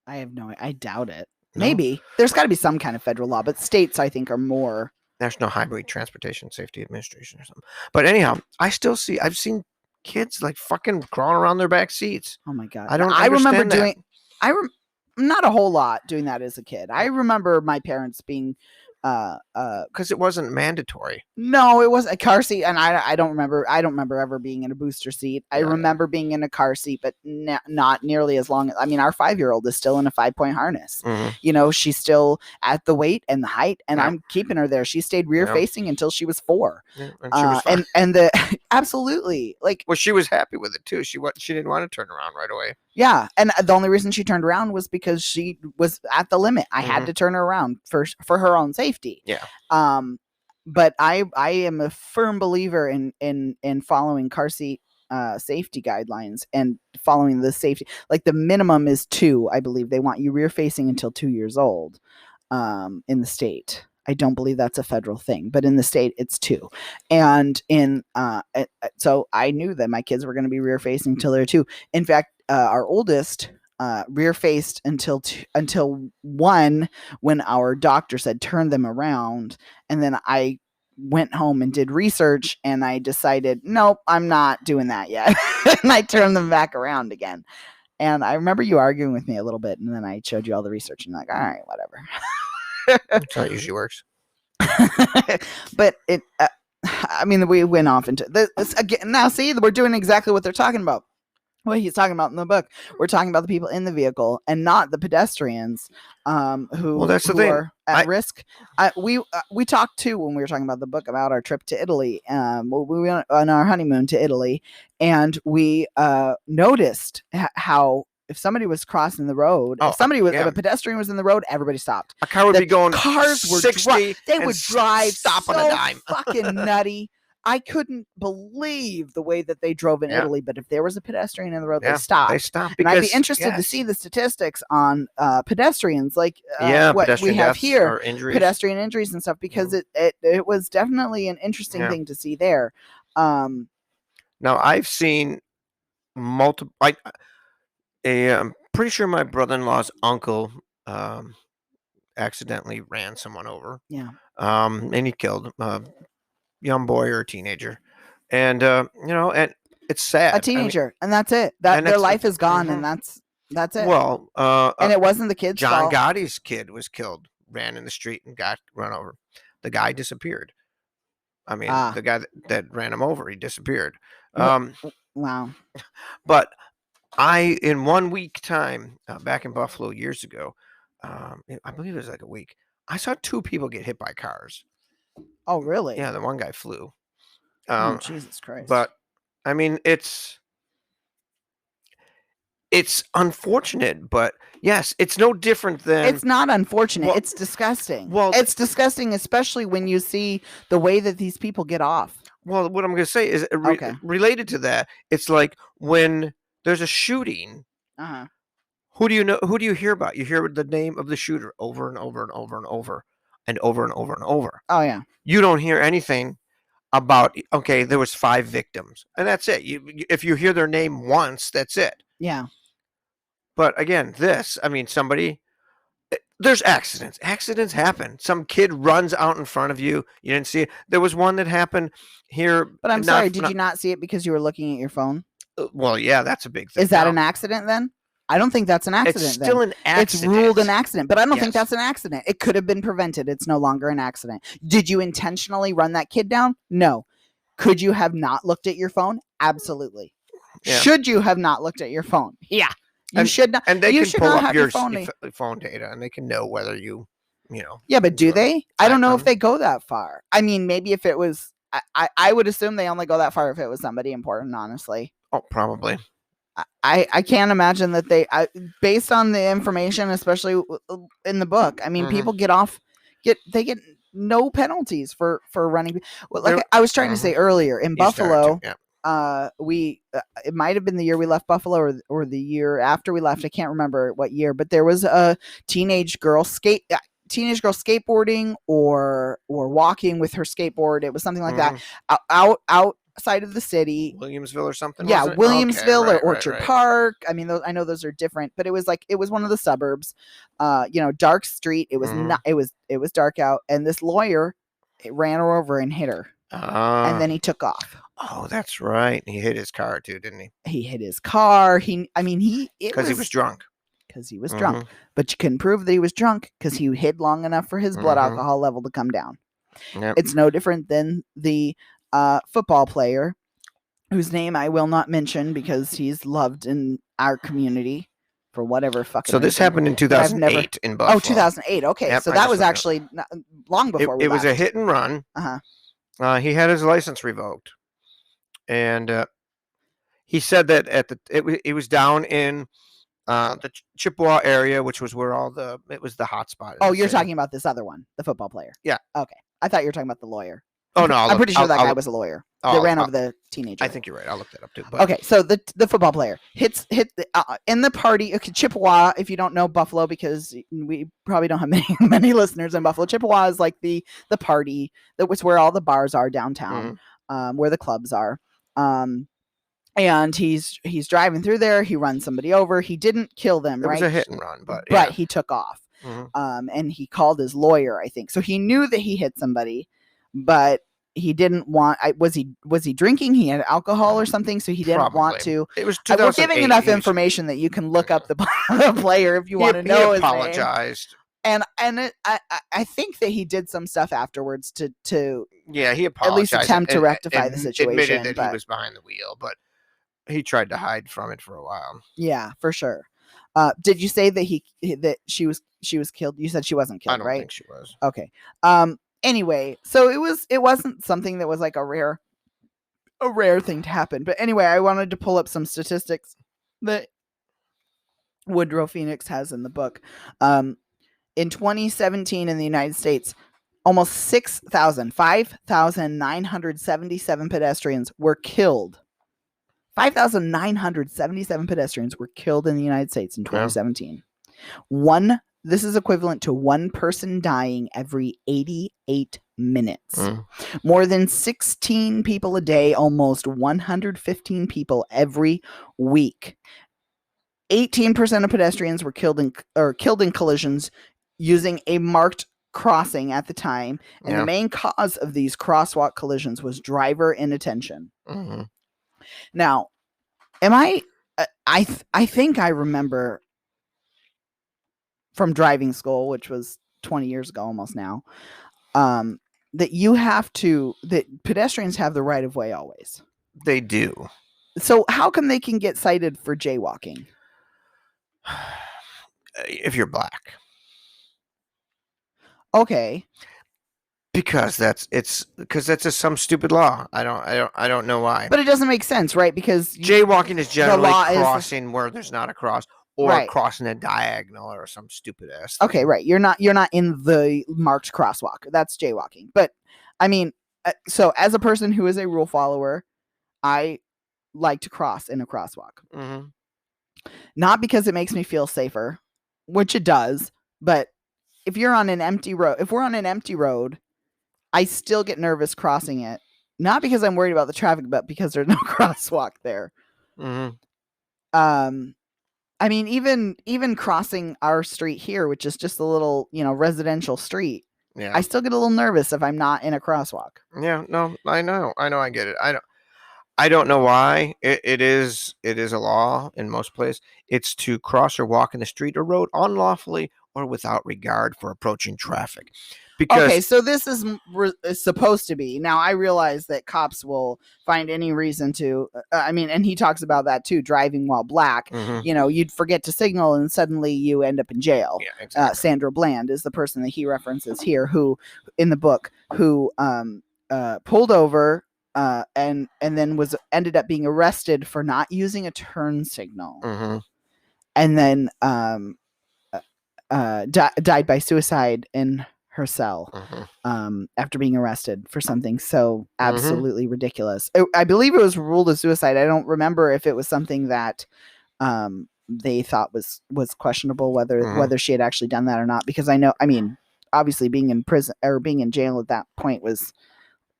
I have I doubt it. No? Maybe. There's got to be some kind of federal law, but states, I think, are more. National Highway Transportation Safety Administration or something. But anyhow, I've seen kids like fucking crawling around their back seats. Oh my God. I remember doing, not a whole lot doing that as a kid. I remember my parents being, because it wasn't mandatory. No, it was a car seat, and I don't remember ever being in a booster seat. I remember being in a car seat, but not nearly as long. I mean, our 5-year-old is still in a 5-point harness. She's still at the weight and the height, and I'm keeping her there. She stayed rear facing until she was 4. Yeah, and she was fine. And the absolutely, like, well, she was happy with it too. She didn't want to turn around right away. Yeah, and the only reason she turned around was because she was at the limit. I had to turn her around for her own safety. Yeah. But I am a firm believer in following car seat safety guidelines and following the safety. Like the minimum is 2, I believe. They want you rear facing until 2 years old. In the state, I don't believe that's a federal thing, but in the state it's 2. And so I knew that my kids were going to be rear facing until they're 2. In fact, our oldest rear faced until 1, when our doctor said turn them around, and then I went home and did research, and I decided nope, I'm not doing that yet. And I turned them back around again. And I remember you arguing with me a little bit, and then I showed you all the research, and you're like, all right, whatever. That's how it usually works. But it I mean, we went off into this again. Now see, we're doing exactly what they're talking about. what he's talking about in the book. We're talking about the people in the vehicle and not the pedestrians who are at risk. We talked too when we were talking about the book about our trip to Italy. We went on our honeymoon to Italy, and we noticed how if somebody was crossing the road, if a pedestrian was in the road, everybody stopped. A car would be going cars 60. They would drive stop on a dime. Fucking nutty. I couldn't believe the way that they drove in Italy, but if there was a pedestrian in the road, they stopped. Because, and I'd be interested to see the statistics on pedestrians, like what we have here, pedestrian injuries and stuff, because it was definitely an interesting thing to see there. Now, I've seen multiple. I'm pretty sure my brother-in-law's uncle accidentally ran someone over. Yeah. And he killed young boy or a teenager, and and it's sad. A teenager, and that's it. Their life is gone, and that's it. Well, and it wasn't the kid's John fault. Gotti's kid was killed, ran in the street and got run over. The guy disappeared. I mean, the guy that ran him over, he disappeared. Wow. But in 1 week time, back in Buffalo years ago, I believe it was like a week, I saw 2 people get hit by cars. Oh, really? Yeah, the one guy flew. Jesus Christ. But, I mean, it's unfortunate, but yes, it's no different than... It's not unfortunate. It's disgusting. Well, it's disgusting, especially when you see the way that these people get off. Well, what I'm going to say is related to that, it's like when there's a shooting, who do you know? Who do you hear about? You hear the name of the shooter over and over and over and over and over and over and over. Oh, yeah. You don't hear anything about, okay, there was 5 victims, and that's it. If you hear their name once, that's it. Yeah. But again, there's accidents. Accidents happen. Some kid runs out in front of you. You didn't see it. There was one that happened here. But I'm sorry, did you not see it because you were looking at your phone? Well, yeah, that's a big thing. Is that an accident then? I don't think that's an accident. It's still an accident. It's ruled an accident, but I don't think that's an accident. It could have been prevented. It's no longer an accident. Did you intentionally run that kid down? No. Could you have not looked at your phone? Absolutely. Yeah. Should you have not looked at your phone? Yeah. You should not. And they can pull up your phone data, and they can know whether you know. Yeah, but do they? I don't know if they go that far. I mean, maybe if it was, I would assume they only go that far if it was somebody important, honestly. Oh, probably. I can't imagine that they, based on the information, especially in the book, I mean, people get no penalties for running. Well, like I was trying to say earlier, in Buffalo, it might have been the year we left Buffalo or the year after we left. I can't remember what year, but there was a teenage girl skateboarding or walking with her skateboard. It was something like that outside of the city, Williamsville or something. Yeah, Williamsville or Orchard Park. I mean, I know those are different, but it was one of the suburbs. Dark street. It was not. It was dark out, and this lawyer ran her over and hit her, and then he took off. Oh, that's right. He hit his car too, didn't he? He hit his car. Because he was drunk. Because he was drunk, but you couldn't prove that he was drunk because he hid long enough for his blood alcohol level to come down. Yep. It's no different than the football player whose name I will not mention because he's loved in our community for whatever fucking So this happened in 2008 in Buffalo. Oh, 2008. Okay. Yep, so that was actually long before it was a hit and run. He had his license revoked. And he said that it was down in the Chippewa area, which was where it was the hot spot. Oh, you're talking about this other one, the football player. Yeah. Okay. I thought you were talking about the lawyer. Oh, no. I'm pretty sure that guy was a lawyer. They ran over the teenager. I think you're right. I'll look that up too. But. Okay, so the football player hit in the party. Okay, Chippewa, if you don't know Buffalo, because we probably don't have many listeners in Buffalo. Chippewa is like the party that was where all the bars are downtown, where the clubs are. And he's driving through there. He runs somebody over. He didn't kill them. It was a hit and run, but he took off. And he called his lawyer, I think. So he knew that he hit somebody, but he didn't want. Was he drinking? He had alcohol or something, so he didn't want to. It was. We're giving enough information that you can look up the player if you want to know. He apologized. And I think that he did some stuff afterwards to he apologized. At least attempt to rectify the situation. Admitted that he was behind the wheel, but he tried to hide from it for a while. Yeah, for sure. Did you say that she was killed? You said she wasn't killed, right? I don't think she was. Okay. Anyway, so it wasn't something that was like a rare thing to happen. But anyway, I wanted to pull up some statistics that Woodrow Phoenix has in the book. In 2017 in the United States, almost 5,977 pedestrians were killed. 5,977 pedestrians were killed in the United States in 2017. This is equivalent to one person dying every 88 minutes. More than 16 people a day, almost 115 people every week. 18% of pedestrians were killed in collisions using a marked crossing at the time, and the main cause of these crosswalk collisions was driver inattention. Now, I think I remember from driving school, which was 20 years ago almost now, that pedestrians have the right of way always. They do. So how come they can get cited for jaywalking? If you're black. Okay. Because that's just some stupid law. I don't know why. But it doesn't make sense, right? Because jaywalking is generally crossing where there's not a cross, or crossing a diagonal or some stupid ass thing. Okay, right. You're not in the marked crosswalk. That's jaywalking. But I mean, so as a person who is a rule follower, I like to cross in a crosswalk. Not because it makes me feel safer, which it does, but if we're on an empty road, I still get nervous crossing it. Not because I'm worried about the traffic, but because there's no crosswalk there. I mean, even crossing our street here, which is just a little, residential street. Yeah. I still get a little nervous if I'm not in a crosswalk. Yeah, no, I know, I get it. I don't know why it is a law in most places. It's to cross or walk in the street or road unlawfully or without regard for approaching traffic. Okay, so this is supposed to be. Now, I realize that cops will find any reason to, and he talks about that too, driving while black. You'd forget to signal and suddenly you end up in jail. Yeah, exactly. Sandra Bland is the person that he references here, who, in the book, who pulled over and then ended up being arrested for not using a turn signal. And then died by suicide in her cell after being arrested for something so absolutely ridiculous. I believe it was ruled a suicide. I don't remember if it was something that they thought was questionable, whether she had actually done that or not, because obviously being in prison or being in jail at that point was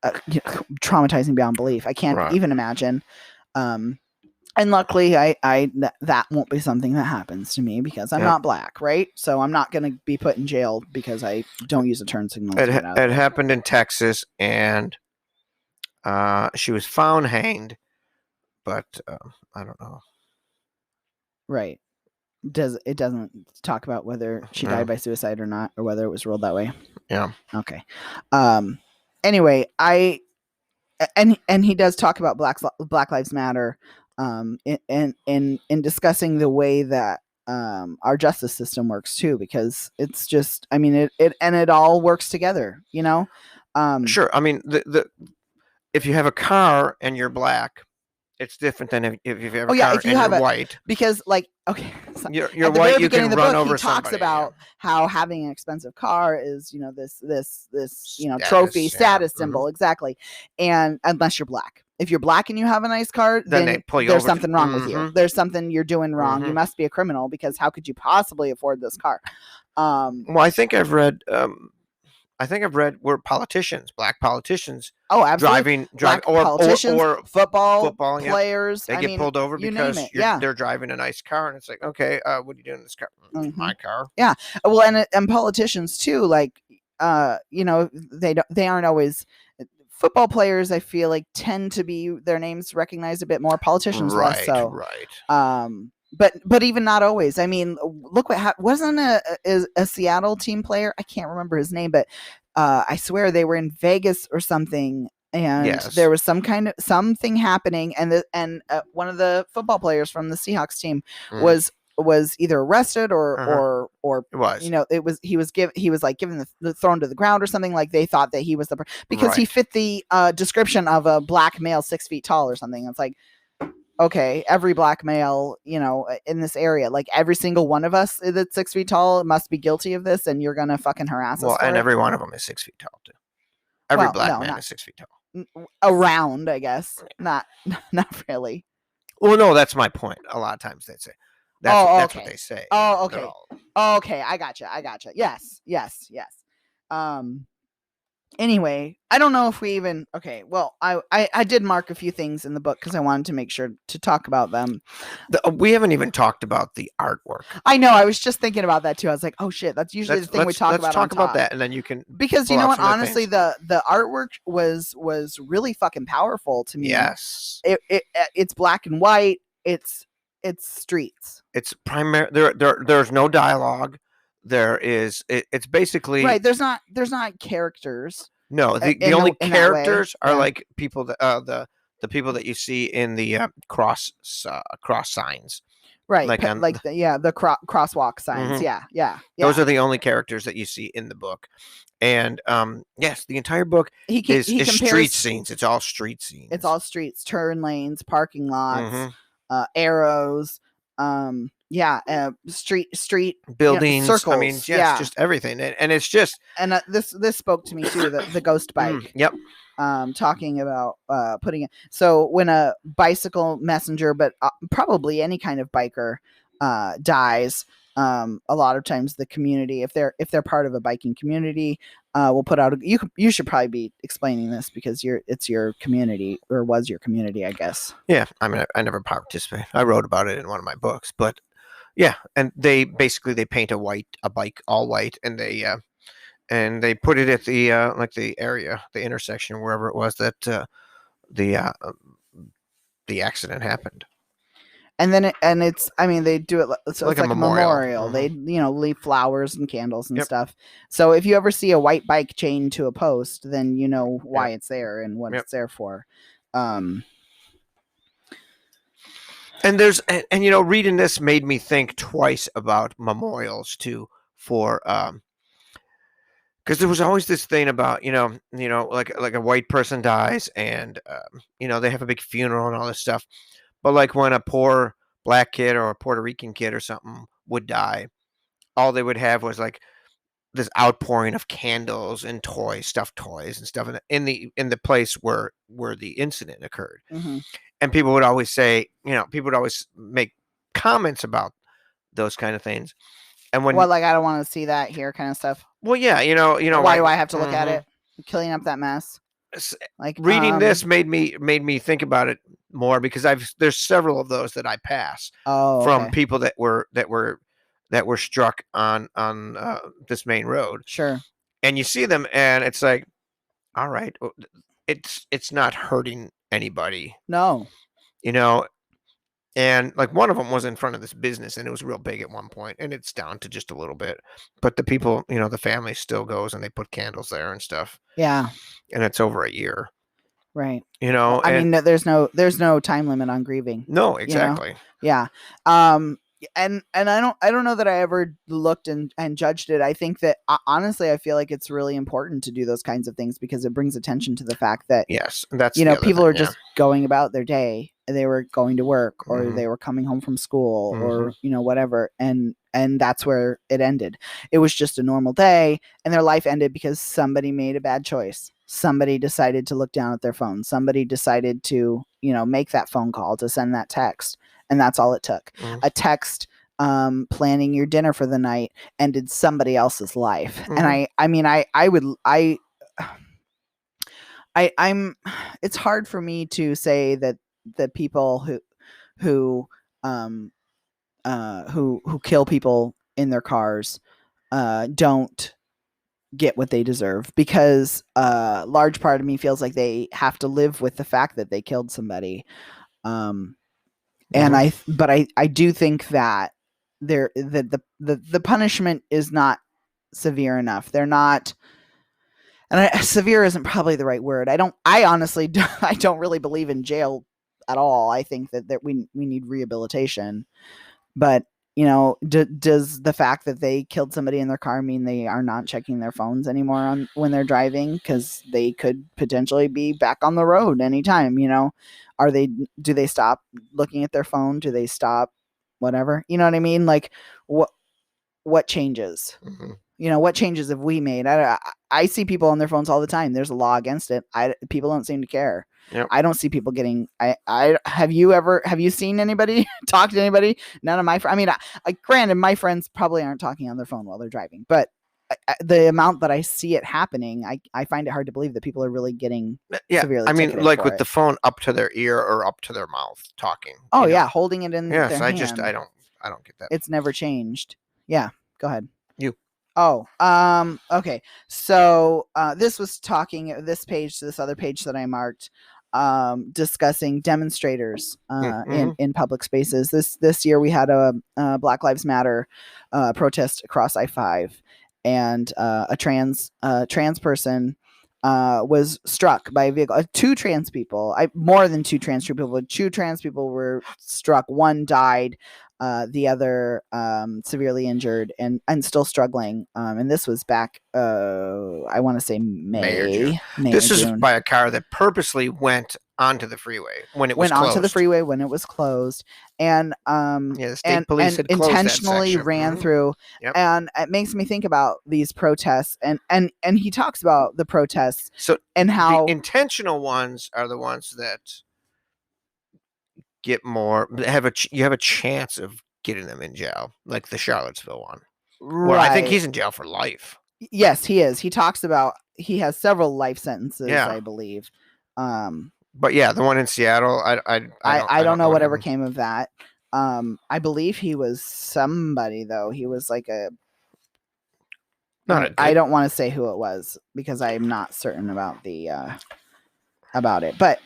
traumatizing beyond belief. I can't even imagine. And luckily, that won't be something that happens to me because I'm not black, right? So I'm not going to be put in jail because I don't use a turn signal. It happened in Texas, and she was found hanged, but I don't know. Right. It doesn't talk about whether she died by suicide or not, or whether it was ruled that way. Yeah. Okay. Anyway, and he does talk about Black Lives Matter. In discussing the way that our justice system works too, because it's just, it all works together, Sure. If you have a car and you're black, it's different than if you have a car and you're white. Because you're white, you can run over somebody. He talks about how having an expensive car is, this trophy status symbol. Exactly. And unless you're black. If you're black and you have a nice car, then they pull you there's over. Something wrong with you. There's something you're doing wrong. You must be a criminal, because how could you possibly afford this car? Well, I think I've read where black politicians, absolutely, driving or football players, they get pulled over because they're driving a nice car, and it's like, okay, what are you doing in this car? My car. Yeah. Well, and politicians too, they aren't always. Football players, I feel like, tend to be their names recognized a bit more. Politicians less so. Right. But even not always. Look what happened. Wasn't a Seattle team player? I can't remember his name, but I swear they were in Vegas or something, and there was something happening, and one of the football players from the Seahawks team was either arrested or he was given the thrown to the ground or something. Like, they thought that he was because he fit the description of a black male 6 feet tall or something. It's like, okay, every black male, in this area, like every single one of us that's 6 feet tall must be guilty of this, and you're gonna fucking harass us. And every one of them is 6 feet tall too. Every black man is 6 feet tall. Around, I guess, not really. Well, no, that's my point. A lot of times they say that's what they say. Oh, okay. Okay, I gotcha. Yes. Anyway, I don't know if we even... Okay, well, I did mark a few things in the book because I wanted to make sure to talk about them. We haven't even talked about the artwork. I know. I was just thinking about that, too. I was like, oh, shit. That's usually the thing we talk about. Let's talk about that, and then you can... Because, you know what? Honestly, the artwork was really fucking powerful to me. Yes. It's black and white. It's streets. It's there's no dialogue. It's basically right. There's not characters. No, the only characters are like people that the people that you see in the cross signs. Right, the crosswalk signs. Mm-hmm. Yeah. Those are the only characters that you see in the book, and yes, the entire book is street scenes. It's all street scenes. It's all streets, turn lanes, parking lots, arrows. Street buildings, circles. I mean, just everything, and it's just this spoke to me too. The ghost bike. Yep. Talking about putting it. So when a bicycle messenger, but probably any kind of biker, dies, a lot of times the community, if they're part of a biking community, will put out. You should probably be explaining this because it's your community, or was your community, I guess. Yeah, I mean, I never participated. I wrote about it in one of my books, but yeah, and they paint a bike all white, and they put it at the the intersection, wherever it was that the accident happened. And then they do it. So it's like a memorial. Mm-hmm. They leave flowers and candles and stuff. So if you ever see a white bike chained to a post, then you know why it's there and what it's there for. And there's reading this made me think twice about memorials too, for because there was always this thing about like a white person dies, and they have a big funeral and all this stuff. But like when a poor black kid or a Puerto Rican kid or something would die, all they would have was like this outpouring of candles and stuffed toys and stuff in the place where the incident occurred. Mm-hmm. And people would always say, people would always make comments about those kind of things. And when I don't want to see that here kind of stuff. Well, yeah, why do I have to look at it? Cleaning up that mess. Like reading this made me think about it more, because there's several of those that I pass from people that were struck on this main road. Sure. And you see them, and it's like, all right, it's not hurting anybody. No. And like one of them was in front of this business, and it was real big at one point, and it's down to just a little bit. But the people, the family still goes and they put candles there and stuff. Yeah. And it's over a year. Right. I mean, there's no time limit on grieving. No, exactly. Yeah. And I don't know that I ever looked and judged it. I think that honestly, I feel like it's really important to do those kinds of things because it brings attention to the fact that that's people are just going about their day. They were going to work, or they were coming home from school, or whatever, and that's where it ended. It was just a normal day, and their life ended because somebody made a bad choice. Somebody decided to look down at their phone. Somebody decided to make that phone call, to send that text. And that's all it took. A text planning your dinner for the night ended somebody else's life. And I'm it's hard for me to say that the people who kill people in their cars don't get what they deserve, because a large part of me feels like they have to live with the fact that they killed somebody. And I do think that the punishment is not severe enough. They're not, And severe isn't probably the right word. I honestly I don't really believe in jail at all. I think that we need rehabilitation. But, does the fact that they killed somebody in their car mean they are not checking their phones anymore when they're driving? Because they could potentially be back on the road anytime, do they stop looking at their phone? Do they stop whatever? You know what I mean? Like, what changes? Mm-hmm. What changes have we made? I see people on their phones all the time. There's a law against it. People don't seem to care. Yep. I don't see people getting. Have you seen anybody talk to anybody? None of my friends. I mean, granted, my friends probably aren't talking on their phone while they're driving, but the amount that I see it happening, I find it hard to believe that people are really getting severely. I mean, like with the phone up to their ear or up to their mouth, talking. Oh yeah, holding it in. Yes, their hand. I don't get that. It's never changed. Yeah, go ahead. You. Oh, okay. So this was talking this page to this other page that I marked, discussing demonstrators in public spaces. This year we had a Black Lives Matter protest across I-5, and a trans person was struck by a vehicle. Two trans people, more than two trans people, but two trans people were struck. One died. The other severely injured and still struggling. And this was back, I want to say May or June. This is by a car that purposely went onto the freeway when it was closed. Onto the freeway when it was closed, and the state police had intentionally ran through. Yep. And it makes me think about these protests, and he talks about the protests. So and how the intentional ones are the ones that get more. You have a chance of getting them in jail, like the Charlottesville one. Right. Well, I think he's in jail for life. Yes, he is. He talks about he has several life sentences, I believe. But yeah, the one in Seattle, I don't know whatever came of that. I believe he was somebody though. He was like I don't want to say who it was because I'm not certain about about it. But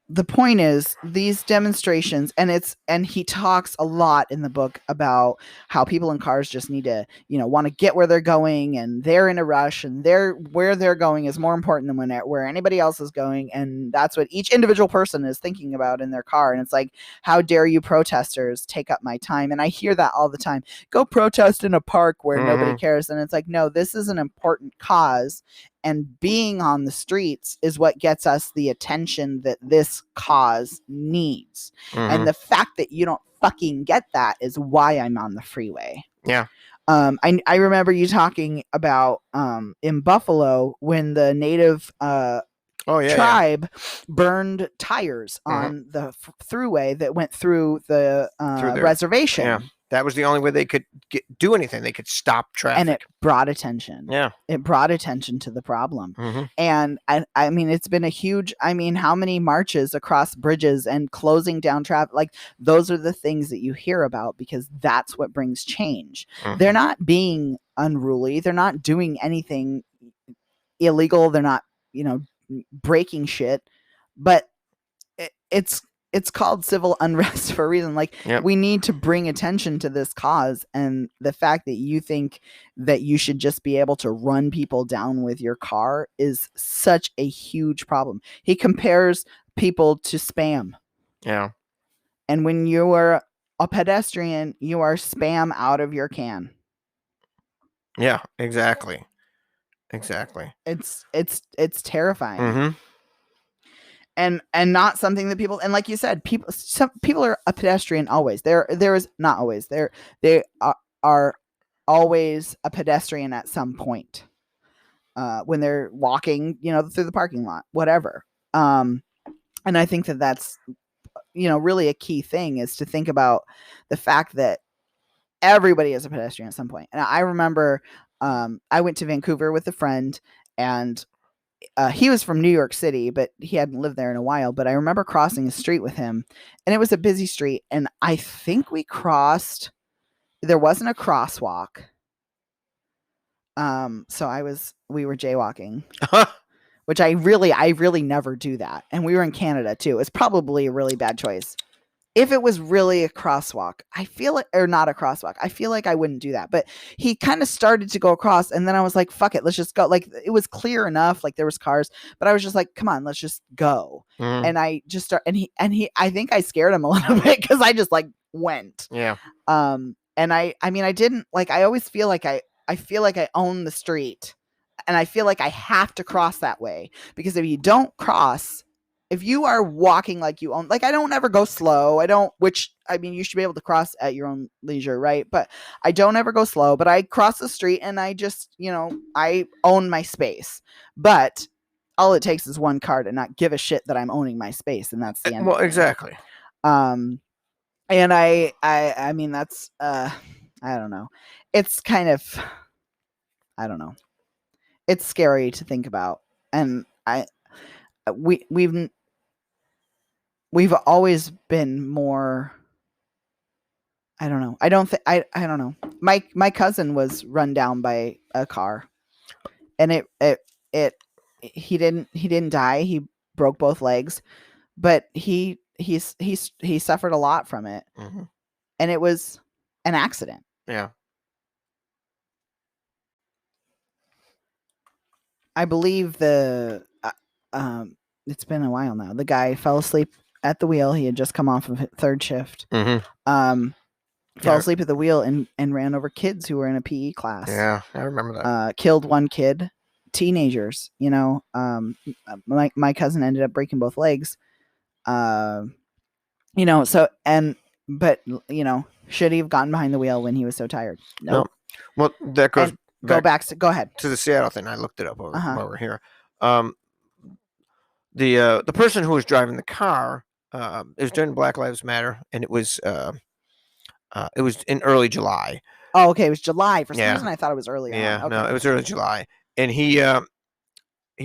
the point is these demonstrations, and he talks a lot in the book about how people in cars just need to, want to get where they're going, and they're in a rush, and where they're going is more important than where anybody else is going. And that's what each individual person is thinking about in their car. And it's like, how dare you protesters take up my time? And I hear that all the time. Go protest in a park where nobody cares. And it's like, no, this is an important cause. And being on the streets is what gets us the attention that this cause needs. And the fact that you don't fucking get that is why I'm on the freeway. Yeah. I remember you talking about in Buffalo when the native tribe burned tires on the throughway that went through the reservation. Yeah. That was the only way they could do anything. They could stop traffic. And it brought attention. Yeah. It brought attention to the problem. And I mean, it's been a huge, how many marches across bridges and closing down traffic? Like, those are the things that you hear about because that's what brings change. They're not being unruly. They're not doing anything illegal. They're not, breaking shit. But it's called civil unrest for a reason. Like, we need to bring attention to this cause, and the fact that you think that you should just be able to run people down with your car is such a huge problem. He compares people to spam. Yeah. And when you are a pedestrian, you are spam out of your can. Yeah, exactly. It's terrifying. And not something that people, and like you said, some people are a pedestrian always. There is not always. They are always a pedestrian at some point. When they're walking, through the parking lot, whatever. And I think that that's, really a key thing is to think about the fact that everybody is a pedestrian at some point. And I remember I went to Vancouver with a friend, and he was from New York City, but he hadn't lived there in a while. But I remember crossing a street with him, and it was a busy street. And I think there wasn't a crosswalk. So we were jaywalking, which I really never do that. And we were in Canada too. It's probably a really bad choice. if it was really a crosswalk, I feel like, or not a crosswalk, I feel like I wouldn't do that. But he kind of started to go across, and then I was like, fuck it, let's just go. Like, it was clear enough, like there was cars, but I was just like, come on, let's just go. And I just start, and he, I think I scared him a little bit because I just like went. Yeah. And I mean, I didn't like, I always feel like I feel like I own the street, and I feel like I have to cross that way, because if you don't cross, if you are walking like you own, like I don't ever go slow. I don't, which I mean, you should be able to cross at your own leisure, right? But I don't ever go slow, but I cross the street and I just, you know, I own my space. But all it takes is one car to not give a shit that I'm owning my space, and that's the end. Well, exactly. And I mean, that's I don't know. It's kind of, I don't know. It's scary to think about, and we've always been more, I don't know. I don't know. My cousin was run down by a car, and he didn't die. He broke both legs, but he suffered a lot from it. And it was an accident. Yeah. I believe it's been a while now. The guy fell asleep at the wheel. He had just come off of third shift. Fell asleep at the wheel and ran over kids who were in a PE class. Yeah, I remember that. Killed one kid, teenagers, you know. My cousin ended up breaking both legs. You know, so, but you know, should he have gotten behind the wheel when he was so tired? No. Well, that goes go ahead to the Seattle thing. I looked it up over here. The person who was driving the car, it was during Black Lives Matter, and it was in early July. Oh, okay, it was July. For some reason, I thought it was earlier. Yeah, okay. No, it was early July, and he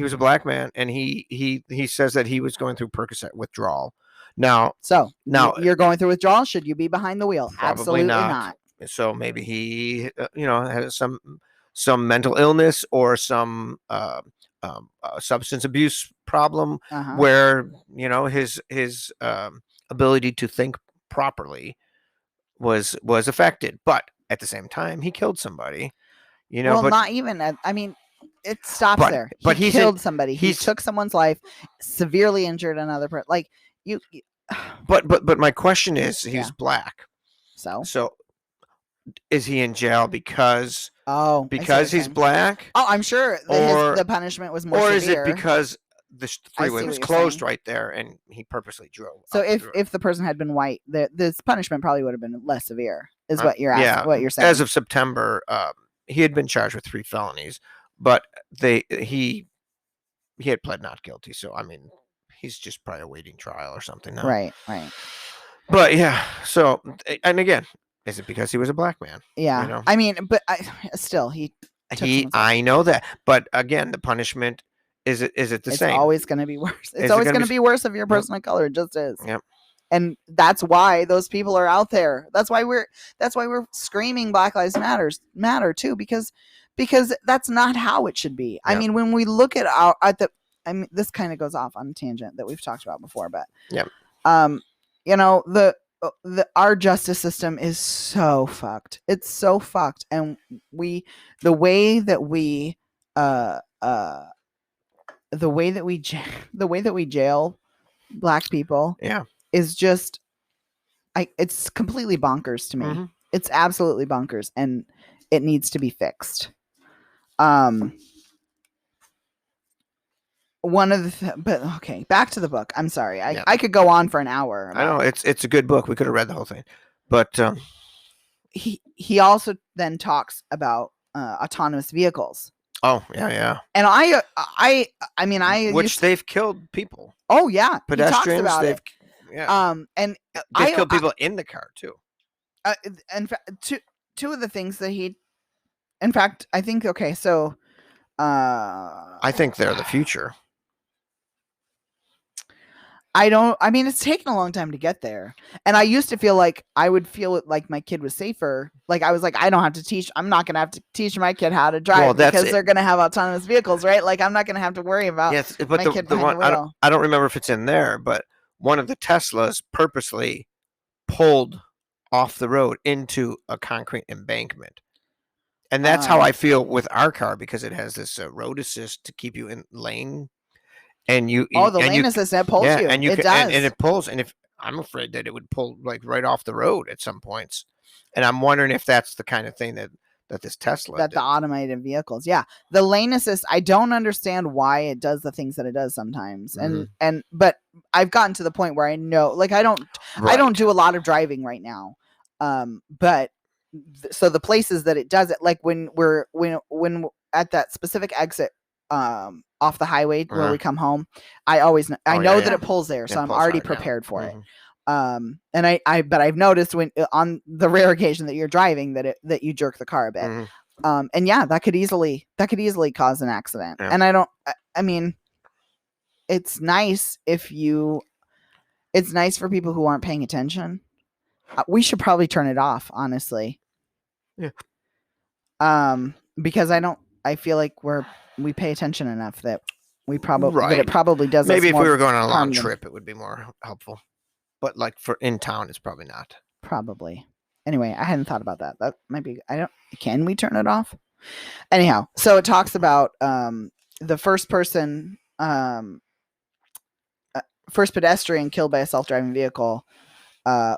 was a black man, and he says that he was going through Percocet withdrawal. Now you're going through withdrawal. Should you be behind the wheel? Absolutely not. So maybe he, had some mental illness or some substance abuse problem where his ability to think properly was affected. But at the same time, he killed somebody. Well, but not even. I mean, it stops there. But he killed somebody. He took someone's life, severely injured another person. Like you. But my question is, he's black. So is he in jail because he's black? Oh, I'm sure the punishment was more severe. Or is it because the freeway was closed right there and he purposely drove? So if the person had been white, this punishment probably would have been less severe, is what you're asking, what you're saying. As of September, he had been charged with 3 felonies, but he had pled not guilty. So I mean, he's just probably awaiting trial or something now. Right. But yeah, so, and again, is it because he was a black man? Yeah. I mean, but I know that. But again, the punishment, is it the same? It's always going to be worse. It's always going to be worse if you're a person of color. It just is. Yep. And that's why those people are out there. That's why we're screaming Black Lives Matter too, because that's not how it should be. Yep. I mean, when we look at this kind of goes off on a tangent that we've talked about before, but our justice system is so fucked. It's so fucked, and the way that we jail black people, is just, it's completely bonkers to me. It's absolutely bonkers, and it needs to be fixed. But okay, back to the book. I'm sorry. I could go on for an hour. I know it's a good book. We could have read the whole thing, but he also then talks about autonomous vehicles. Oh yeah. And I mean, they've killed people. Oh yeah, pedestrians. He talks about it. Yeah. And they've killed people in the car too. In fact, two of the things that in fact, I think. Okay, so. I think they're the future. I mean, it's taken a long time to get there. And I used to feel like I would feel like my kid was safer. Like I was like, I'm not going to have to teach my kid how to drive because they're going to have autonomous vehicles, right? Like I'm not going to have to worry about but my kid the one, I don't remember if it's in there, but one of the Teslas purposely pulled off the road into a concrete embankment. And that's how I feel with our car, because it has this road assist to keep you in lane. And the lane assist, it pulls you. And it does. And it pulls. And if I'm afraid that it would pull like right off the road at some points. And I'm wondering if that's the kind of thing that this Tesla did. The automated vehicles. Yeah. The lane assist, I don't understand why it does the things that it does sometimes. But I've gotten to the point where I know, like, I don't do a lot of driving right now. But so the places that it does it, like when we're at that specific exit off the highway where we come home, I know that it pulls there, so I'm already prepared for it. And but I've noticed when on the rare occasion that you're driving that you jerk the car a bit. And yeah, that could easily cause an accident. And I mean, it's nice it's nice for people who aren't paying attention. We should probably turn it off, honestly. Yeah. Because I feel like we pay attention enough that that it probably does. Maybe if we were going on a long trip, it would be more helpful. But like for in town, it's probably not. Probably. Anyway, I hadn't thought about that. That might be. Can we turn it off? Anyhow, so it talks about the first person, first pedestrian killed by a self-driving vehicle.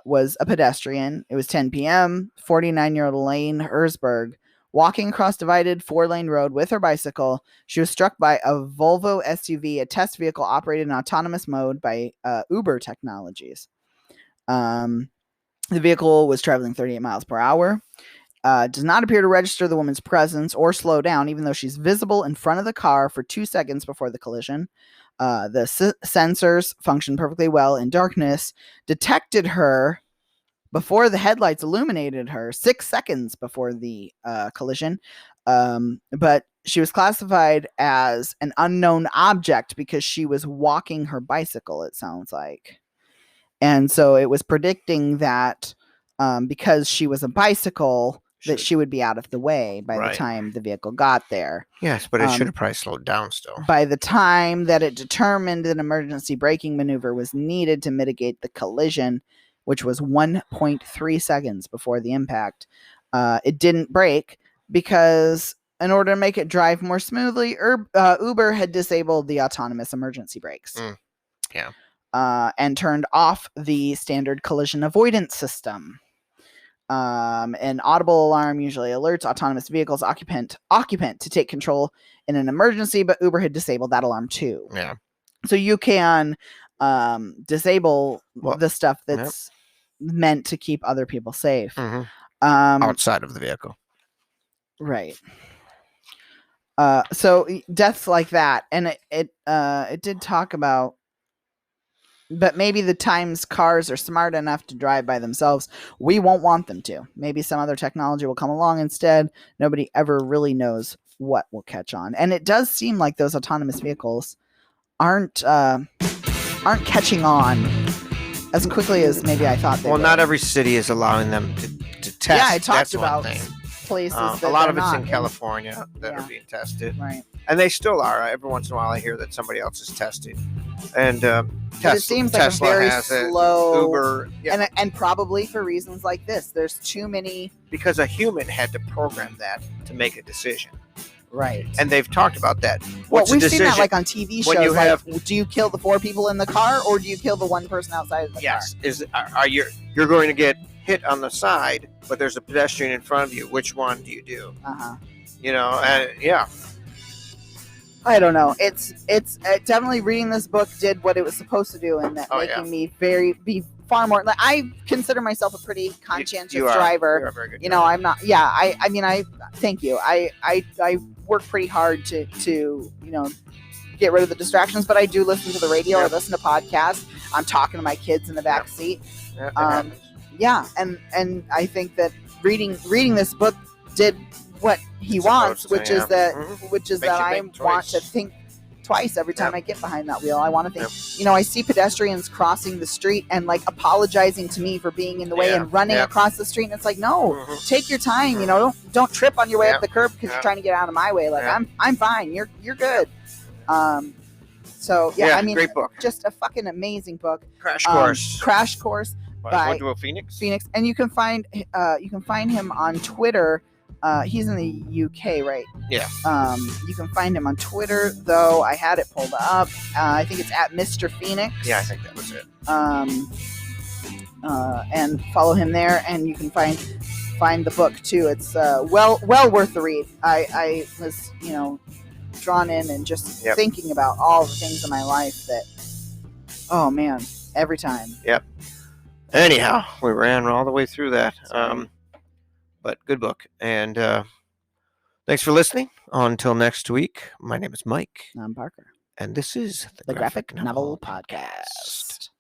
Was a pedestrian. It was 10 p.m. 49-year-old Elaine Herzberg walking across divided 4-lane road with her bicycle. She was struck by a Volvo SUV, a test vehicle operated in autonomous mode by Uber Technologies. The vehicle was traveling 38 miles per hour. Does not appear to register the woman's presence or slow down, even though she's visible in front of the car for 2 seconds before the collision. The sensors functioned perfectly well in darkness, detected her before the headlights illuminated her 6 seconds before the collision. But she was classified as an unknown object because she was walking her bicycle, it sounds like. And so it was predicting that because she was a bicycle, that she would be out of the way by the time the vehicle got there. Yes, but it should have probably slowed down still. By the time that it determined an emergency braking maneuver was needed to mitigate the collision, which was 1.3 seconds before the impact, it didn't brake because in order to make it drive more smoothly, Uber had disabled the autonomous emergency brakes. And turned off the standard collision avoidance system. An audible alarm usually alerts autonomous vehicles occupant to take control in an emergency, but Uber had disabled that alarm too. Yeah. So you can disable the stuff that's meant to keep other people safe. Outside of the vehicle. Right. So deaths like that, and it did talk about. But maybe the times cars are smart enough to drive by themselves, we won't want them to. Maybe some other technology will come along instead. Nobody ever really knows what will catch on. And it does seem like those autonomous vehicles aren't catching on as quickly as maybe I thought they would. Not every city is allowing them to test. Yeah, I talked about places that a lot of it's in California that are being tested. Right. And they still are. Every once in a while I hear that somebody else is testing. And it seems like Tesla a very has slow Uber, and probably for reasons like this. There's too many, because a human had to program that to make a decision. Right. And they've talked about that. We've seen that like on TV shows. Do you kill the 4 people in the car or do you kill the 1 person outside of the car? Yes. You're going to get hit on the side, but there's a pedestrian in front of you. Which one do you do? I don't know. It's definitely reading this book did what it was supposed to do, and that making me be far more. Like, I consider myself a pretty conscientious driver. You're a very good driver. I'm not. Yeah. I mean, thank you. I work pretty hard to get rid of the distractions, but I do listen to the radio. I listen to podcasts. I'm talking to my kids in the back seat. And I think that reading this book did what he wants, which is that I want to think twice every time I get behind that wheel. I want to think, I see pedestrians crossing the street and like apologizing to me for being in the way and running across the street. And it's like, no, take your time. Don't trip on your way up the curb because you're trying to get out of my way. Like I'm fine. You're good. I mean, great book. Just a fucking amazing book. Crash Course. Crash Course. by Phoenix. And you can find him on Twitter. He's in the UK, right? Yeah. You can find him on Twitter, though. I had it pulled up. I think it's at Mr. Phoenix. Yeah, I think that was it. And follow him there, and you can find the book too. It's well worth the read. I was drawn in and just thinking about all the things in my life that, oh man, every time. Yep. Anyhow, we ran all the way through that. But good book. And thanks for listening. Until next week, my name is Mike. I'm Parker. And this is the Graphic Novel Podcast.